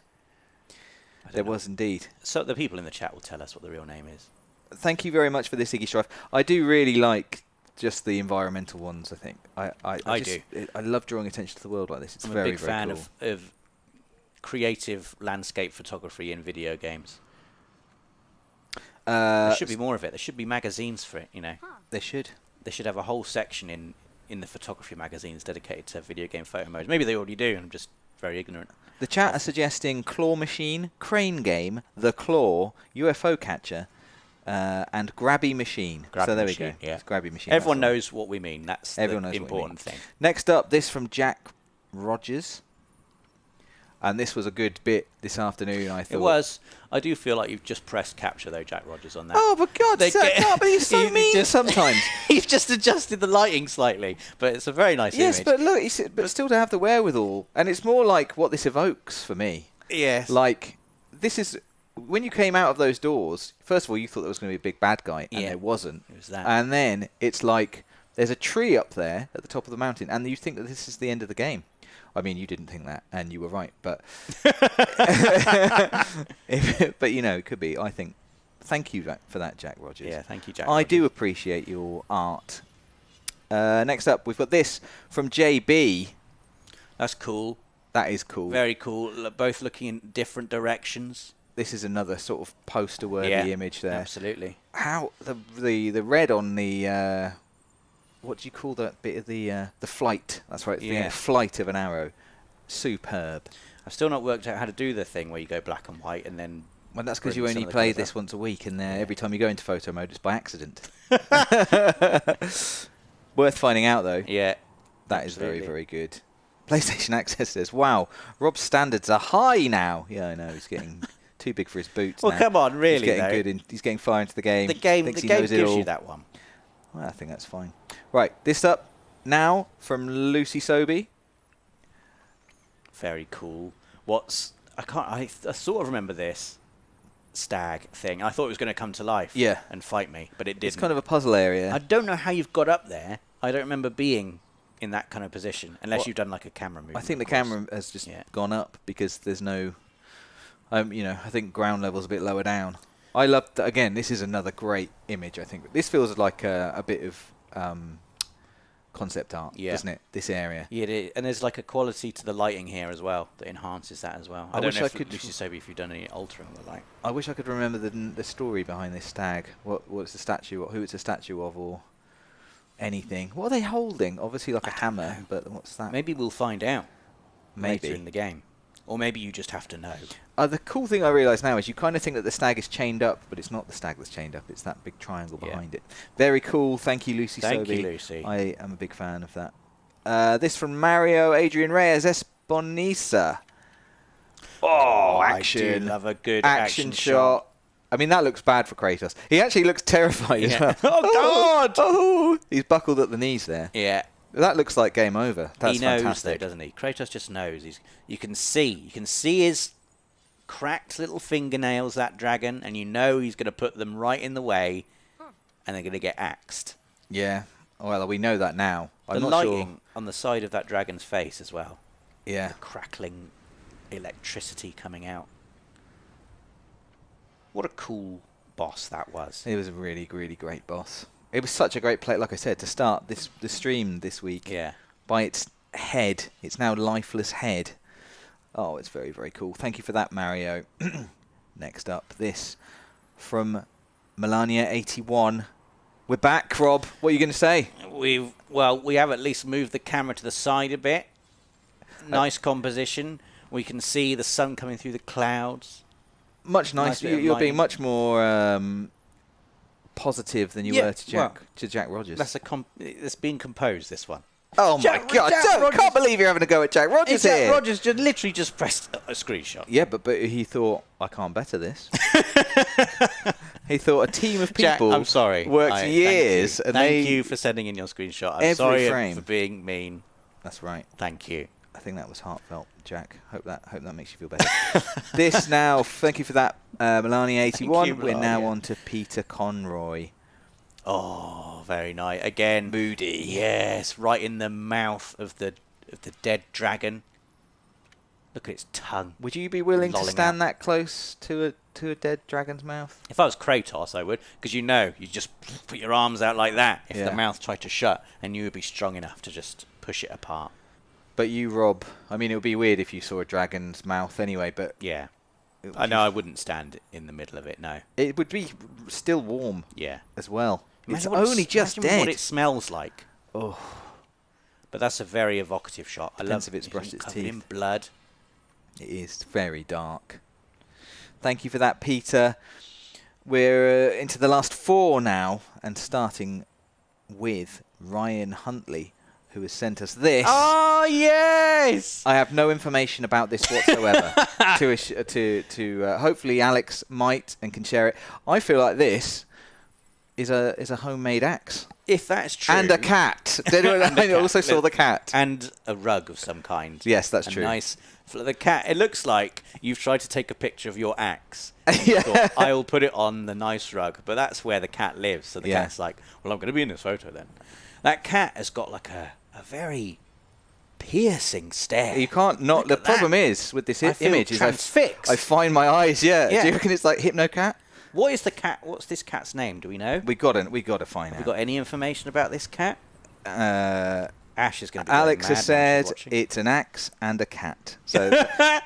There was indeed. So the people in the chat will tell us what the real name is. Thank you very much for this, Iggy Strife. I do really like just the environmental ones, I think. I do. I love drawing attention to the world like this. It's I'm very, a big very fan cool. of creative landscape photography in video games. There should be more of it. There should be magazines for it, They should. They should have a whole section in the photography magazines dedicated to video game photo modes. Maybe they already do, and I'm just very ignorant. The chat are suggesting Claw Machine, Crane Game, The Claw, UFO Catcher, and Grabby Machine. Grabby so there Machine, we go. yeah. It's Grabby Machine. Everyone knows what we mean. That's Everyone the knows what we important mean. thing. Next up, this from Jack Rogers. And this was a good bit this afternoon, I thought. It was. I do feel like you've just pressed capture, though, Jack Rogers, on that. Oh, for God's sake, no, but he's so mean sometimes. He's just adjusted the lighting slightly, but it's a very nice image. Yes, but look, but still to have the wherewithal. And it's more like what this evokes for me. Yes. Like, this is... When you came out of those doors, first of all, you thought there was going to be a big bad guy, and there wasn't. It was that. And then it's like, there's a tree up there at the top of the mountain, and you think that this is the end of the game. I mean, you didn't think that, and you were right, but... but, you know, it could be. I think... Thank you for that, Jack Rogers. Yeah, thank you, Jack I Rogers. do appreciate your art. Next up, we've got this from JB. That's cool. That is cool. Very cool. Both looking in different directions. This is another sort of poster-worthy image there. Absolutely. How the red on the what do you call that bit of the flight? That's right. The flight of an arrow. Superb. I've still not worked out how to do the thing where you go black and white and then. Well, that's because you only play this once a week, and every time you go into photo mode, it's by accident. Worth finding out, though. Yeah. That is very, very good. PlayStation Access says, "Wow, Rob's standards are high now." Yeah, I know. He's getting too big for his boots. Well, now. come on, really? He's getting good. He's getting far into the game. The game gives you that one. Well, I think that's fine. Right, this up now from Lucy Sobey. Very cool. I sort of remember this stag thing. I thought it was going to come to life and fight me, but it didn't. It's kind of a puzzle area. I don't know how you've got up there. I don't remember being in that kind of position, unless you've done like a camera movement. I think the camera has just gone up because there's no... you know, I think ground level's a bit lower down. I love, again, this is another great image, I think. This feels like a bit of concept art, doesn't it? This area. Yeah, it is. And there's like a quality to the lighting here as well that enhances that as well. I don't know if Lucy Sobey, if you've done any altering the light. I wish I could remember the story behind this stag. What's the statue? Who it's a statue of, or anything? What are they holding? Obviously, like a hammer. But what's that? Maybe we'll find out later in the game. Or maybe you just have to know. The cool thing I realise now is you kind of think that the stag is chained up, but it's not the stag that's chained up. It's that big triangle behind it. Very cool. Thank you, Lucy Sobey. Thank you, Lucy. I am a big fan of that. This from Mario Adrian Reyes Esponisa. Oh, action. I do love a good action shot. I mean, that looks bad for Kratos. He actually looks terrified as well. Oh, God! Oh, he's buckled at the knees there. Yeah. That looks like game over. That's he knows, fantastic. though, doesn't he? Kratos just knows. You can see his cracked little fingernails, that dragon, and you know he's going to put them right in the way, and they're going to get axed. Yeah. Well, we know that now. I'm the not lighting sure. on the side of that dragon's face as well. Yeah. The crackling electricity coming out. What a cool boss that was. It was a really, really great boss. It was such a great play, like I said, to start the stream this week. Yeah. By its head. Its now lifeless head. Oh, it's very, very cool. Thank you for that, Mario. Next up, this from Melania81. We're back, Rob. What are you going to say? We have at least moved the camera to the side a bit. Nice composition. We can see the sun coming through the clouds. Much nicer. You're being much more positive than you were to Jack Rogers. It's been composed, this one. Oh my God! I can't believe you're having a go at Jack Rogers here. Jack Rogers literally just pressed a screenshot. Yeah, but he thought, I can't better this. He thought a team of people. Jack, I'm sorry. Worked years. Thank you for sending in your screenshot. I'm sorry for being mean. That's right. Thank you. I think that was heartfelt, Jack. Hope that makes you feel better. This now, thank you for that, Melania81. We're now on to Peter Conroy. Oh, very nice. Again, moody. Yes, right in the mouth of the dead dragon. Look at its tongue. Would you be willing to stand that close to a dead dragon's mouth? If I was Kratos, I would, because you just put your arms out like that if the mouth tried to shut, and you would be strong enough to just push it apart. But you, Rob, I mean, it would be weird if you saw a dragon's mouth anyway, but... Yeah. I know I wouldn't stand in the middle of it, no. It would be still warm. Yeah. As well. It's only only just dead. What it smells like. Oh. But that's a very evocative shot. I love if it's brushed its covered teeth. in blood. It is very dark. Thank you for that, Peter. We're into the last 4 now, and starting with Ryan Huntley, who has sent us this. Oh, yes! I have no information about this whatsoever. Hopefully Alex might and can share it. I feel like this is a homemade axe. If that's true. And a cat. I also saw the cat. And a rug of some kind. Yes, that's true. Nice. The cat, it looks like you've tried to take a picture of your axe. Yeah. Thought, I'll put it on the nice rug. But that's where the cat lives. So the cat's like, well, I'm going to be in this photo then. That cat has got like a very piercing stare. You can't not. The problem is with this image is transfixed. I find my eyes. Yeah. Do you reckon it's like HypnoCat? What is the cat? What's this cat's name? Do we know? We got to find out. Have we got any information about this cat? Ash is going to be Alex mad has said it's an axe and a cat. So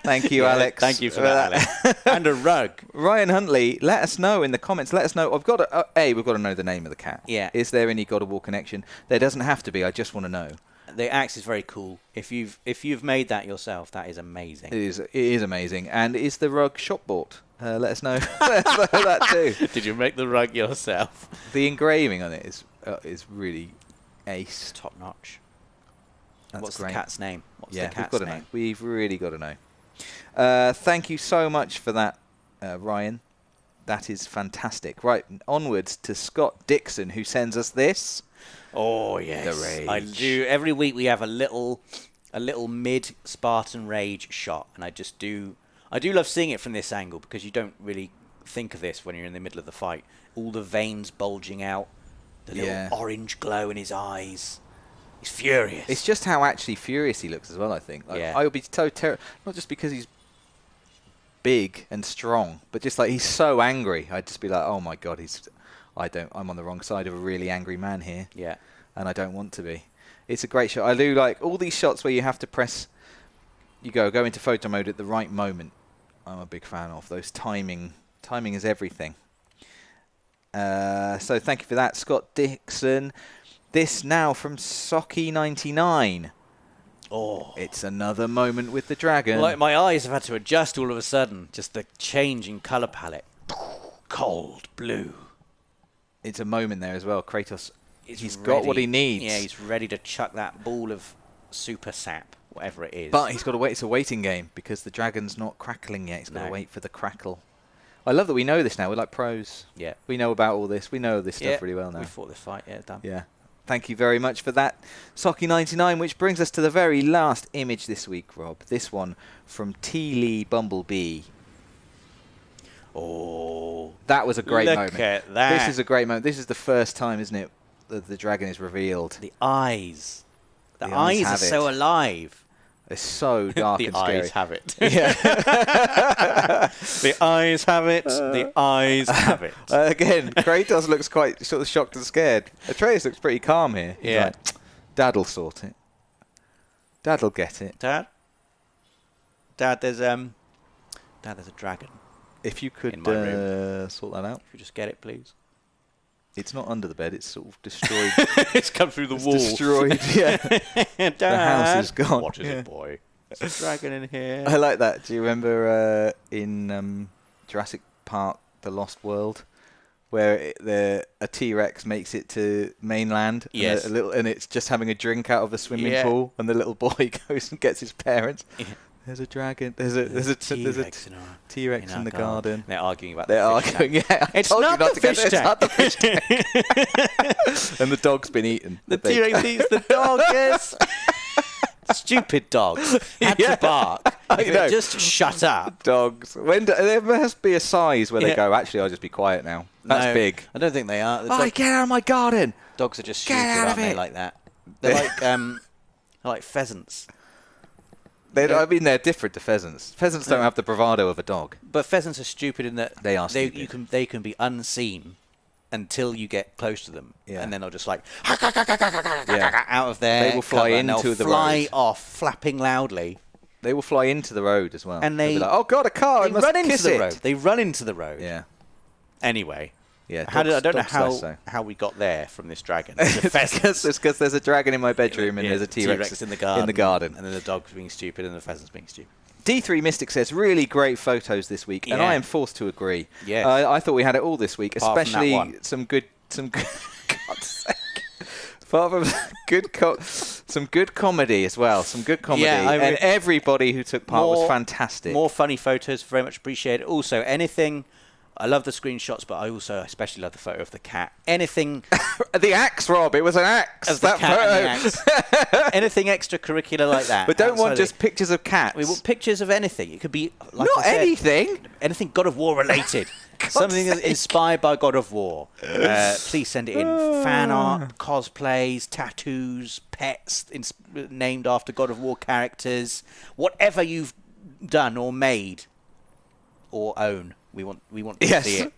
thank you, yeah, Alex. Thank you for that, Alex. And a rug. Ryan Huntley, let us know in the comments. Let us know. We've got to know the name of the cat. Yeah. Is there any God of War connection? There doesn't have to be. I just want to know. The axe is very cool. If you've made that yourself, that is amazing. It is amazing. And is the rug shop bought? Let us know. Let us know that too. Did you make the rug yourself? The engraving on it is really ace. Top notch. That's What's great. the cat's name? What's the we've cat's got to name? know. We've really got to know. Thank you so much for that, Ryan. That is fantastic. Right, onwards to Scott Dixon, who sends us this. Oh yes, the rage. I do. Every week we have a little mid Spartan rage shot, and I do love seeing it from this angle because you don't really think of this when you're in the middle of the fight. All the veins bulging out, the little orange glow in his eyes. He's furious. It's just how actually furious he looks as well, I think. Like, I would be so terrible, not just because he's big and strong, but just like he's so angry. I'd just be like, oh my God, I'm on the wrong side of a really angry man here. Yeah. And I don't want to be. It's a great shot. I do like all these shots where you have to press, go into photo mode at the right moment. I'm a big fan of those. Timing is everything. So thank you for that, Scott Dixon. This now from Socky99. Oh. It's another moment with the dragon. Like my eyes have had to adjust all of a sudden. Just the change in colour palette. Cold blue. It's a moment there as well. Kratos, he's ready. got what he needs. Yeah, he's ready to chuck that ball of super sap, whatever it is. But he's got to wait. It's a waiting game because the dragon's not crackling yet. He's got to wait for the crackle. I love that we know this now. We're like pros. Yeah. We know about all this. We know this stuff really well now. We fought this fight. Yeah, done. Yeah. Thank you very much for that, Socky99, which brings us to the very last image this week, Rob. This one from T. Lee Bumblebee. Oh. That was a great moment. Look at that. This is a great moment. This is the first time, isn't it, that the dragon is revealed. The eyes. The eyes are so alive. They're so dark and scary. The eyes have it. Yeah. The eyes have it. The eyes have it. Again, Kratos looks quite sort of shocked and scared. Atreus looks pretty calm here. He's like, Dad'll sort it. Dad'll get it. Dad, there's a dragon. If you could sort that out. If you just get it, please. It's not under the bed. It's sort of destroyed. It's come through the wall. Destroyed. Yeah. Dad, the house is gone. What is it, boy? There's a dragon in here. I like that. Do you remember in Jurassic Park: The Lost World, where a T-Rex makes it to mainland? Yes. And it's just having a drink out of a swimming pool, and the little boy goes and gets his parents. Yeah. There's a dragon. There's a T-Rex in the garden. They're arguing about. They're arguing. Yeah, it's not the fish tank. It's not the fish tank. And the dog's been eaten. The T-Rex eats the dog. Yes. Stupid dogs had to bark. Just shut up. Dogs. There must be a size where they go, actually, I'll just be quiet now. That's big. I don't think they are. Get out of my garden. Dogs are just stupid, aren't they, like that? They're like pheasants. I mean, they're different to pheasants. Pheasants don't have the bravado of a dog. But pheasants are stupid in that they are stupid. They can be unseen until you get close to them, and then they'll just like out of there. They will fly into the road. Fly off, flapping loudly. They will fly into the road as well. And they'll be like, oh God, a car! They run into the road. They run into the road. Yeah. Anyway. Yeah. I don't know how we got there from this dragon. It's because there's a dragon in my bedroom and there's a T-Rex in the garden. And then the dog's being stupid and the pheasant's being stupid. D3 Mystic says, really great photos this week, and I am forced to agree. Yes. I thought we had it all this week, especially some good God's sake. Apart from good Some good comedy as well. Some good comedy. Yeah, and everybody who took part was fantastic. More funny photos, very much appreciated. Also, anything... I love the screenshots, but I also especially love the photo of the cat. Anything... the axe, Rob. It was an axe. That photo. Anything extracurricular like that. But don't want just pictures of cats. We want pictures of anything. It could be... Like Not anything. Anything God of War related. Something inspired by God of War. Please send it in. Fan art, cosplays, tattoos, pets named after God of War characters. Whatever you've done or made or own. We want to see it.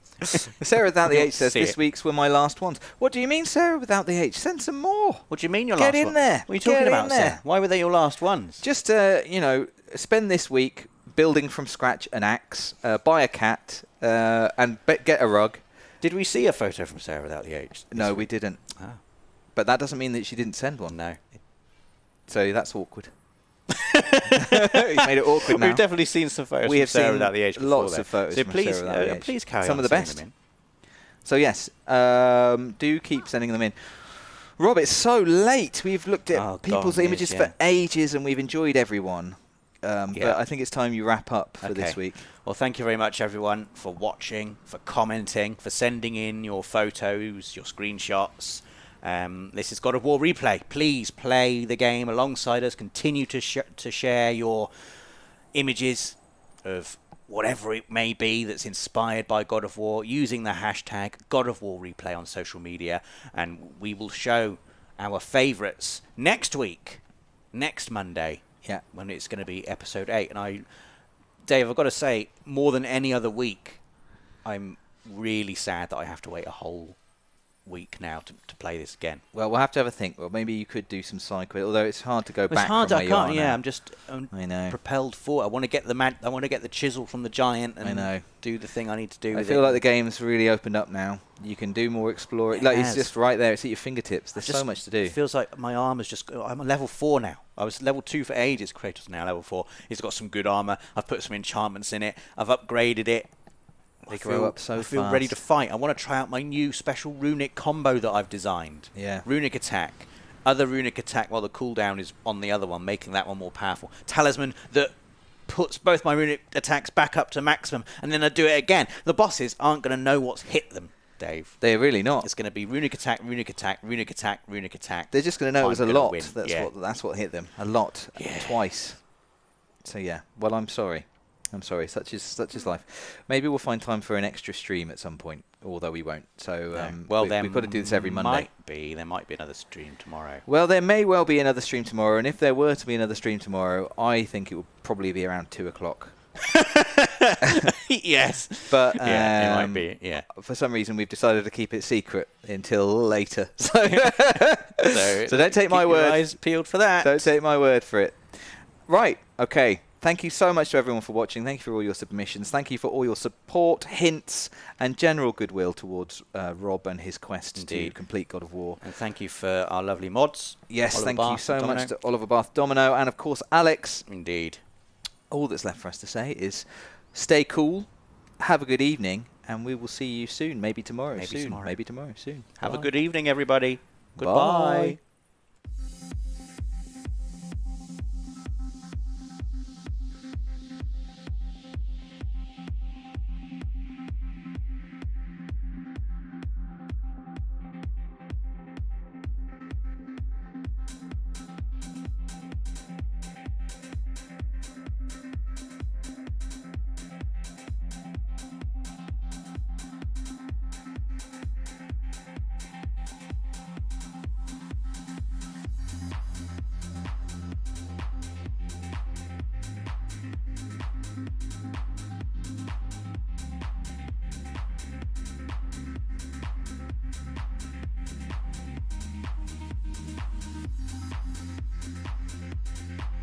Sarah without the H says, this week's were my last ones. What do you mean, Sarah without the H? Send some more. What do you mean your last ones? Get in there. What are you talking about, Sarah? Why were they your last ones? Just, spend this week building from scratch an axe, buy a cat, and get a rug. Did we see a photo from Sarah without the H? No, we didn't. Ah. But that doesn't mean that she didn't send one. No. So that's awkward. You've made it awkward now. We've definitely seen some photos we from have Sarah seen without the H before. Lots of photos so from please, Sarah without the H. please carry some on of the best. Them in. So yes, do keep sending them in. Rob, it's so late. We've looked at people's images for ages, and we've enjoyed everyone. But I think it's time you wrap up for this week. Well, thank you very much, everyone, for watching, for commenting, for sending in your photos, your screenshots. This is God of War Replay. Please play the game alongside us. Continue to share your images of whatever it may be that's inspired by God of War using the hashtag God of War Replay on social media. And we will show our favourites next week, next Monday, when it's going to be episode 8. And Dave, I've got to say, more than any other week, I'm really sad that I have to wait a whole week now to play this again. Well, we'll have to have a think. Well, maybe you could do some side quest, although it's hard to go back. It's hard. From where I can't. You are now. I'm just propelled forward. I want to get the chisel from the giant and do the thing I need to do. I feel like the game's really opened up now. You can do more exploring. It's just right there. It's at your fingertips. There's so much to do. It feels like my armor's just... I'm on level 4 now. I was level 2 for ages. Kratos now level 4. He's got some good armor. I've put some enchantments in it. I've upgraded it. They grow up so fast. I feel ready to fight. I want to try out my new special runic combo that I've designed. Yeah. Runic attack. Other runic attack while the cooldown is on the other one, making that one more powerful. Talisman that puts both my runic attacks back up to maximum, and then I do it again. The bosses aren't going to know what's hit them, Dave. They're really not. It's going to be runic attack, runic attack, runic attack, runic attack. They're just going to know it was a lot. That's what hit them. A lot. Twice. So yeah. Well, I'm sorry. Such is life. Maybe we'll find time for an extra stream at some point, although we won't. So we've got to do this every Monday. There might be another stream tomorrow. Well, there may well be another stream tomorrow, and if there were to be another stream tomorrow, I think it would probably be around 2 o'clock. Yes. But it might be. Yeah. For some reason, we've decided to keep it secret until later. So don't take my word. Your eyes peeled for that. Don't take my word for it. Right. Okay. Thank you so much to everyone for watching. Thank you for all your submissions. Thank you for all your support, hints, and general goodwill towards Rob and his quest to complete God of War. And thank you for our lovely mods. Yes, thank you so much to Oliver Bath Domino and, of course, Alex. Indeed. All that's left for us to say is stay cool, have a good evening, and we will see you soon. Maybe tomorrow soon. Maybe tomorrow soon. Have a good evening, everybody. Goodbye. Bye.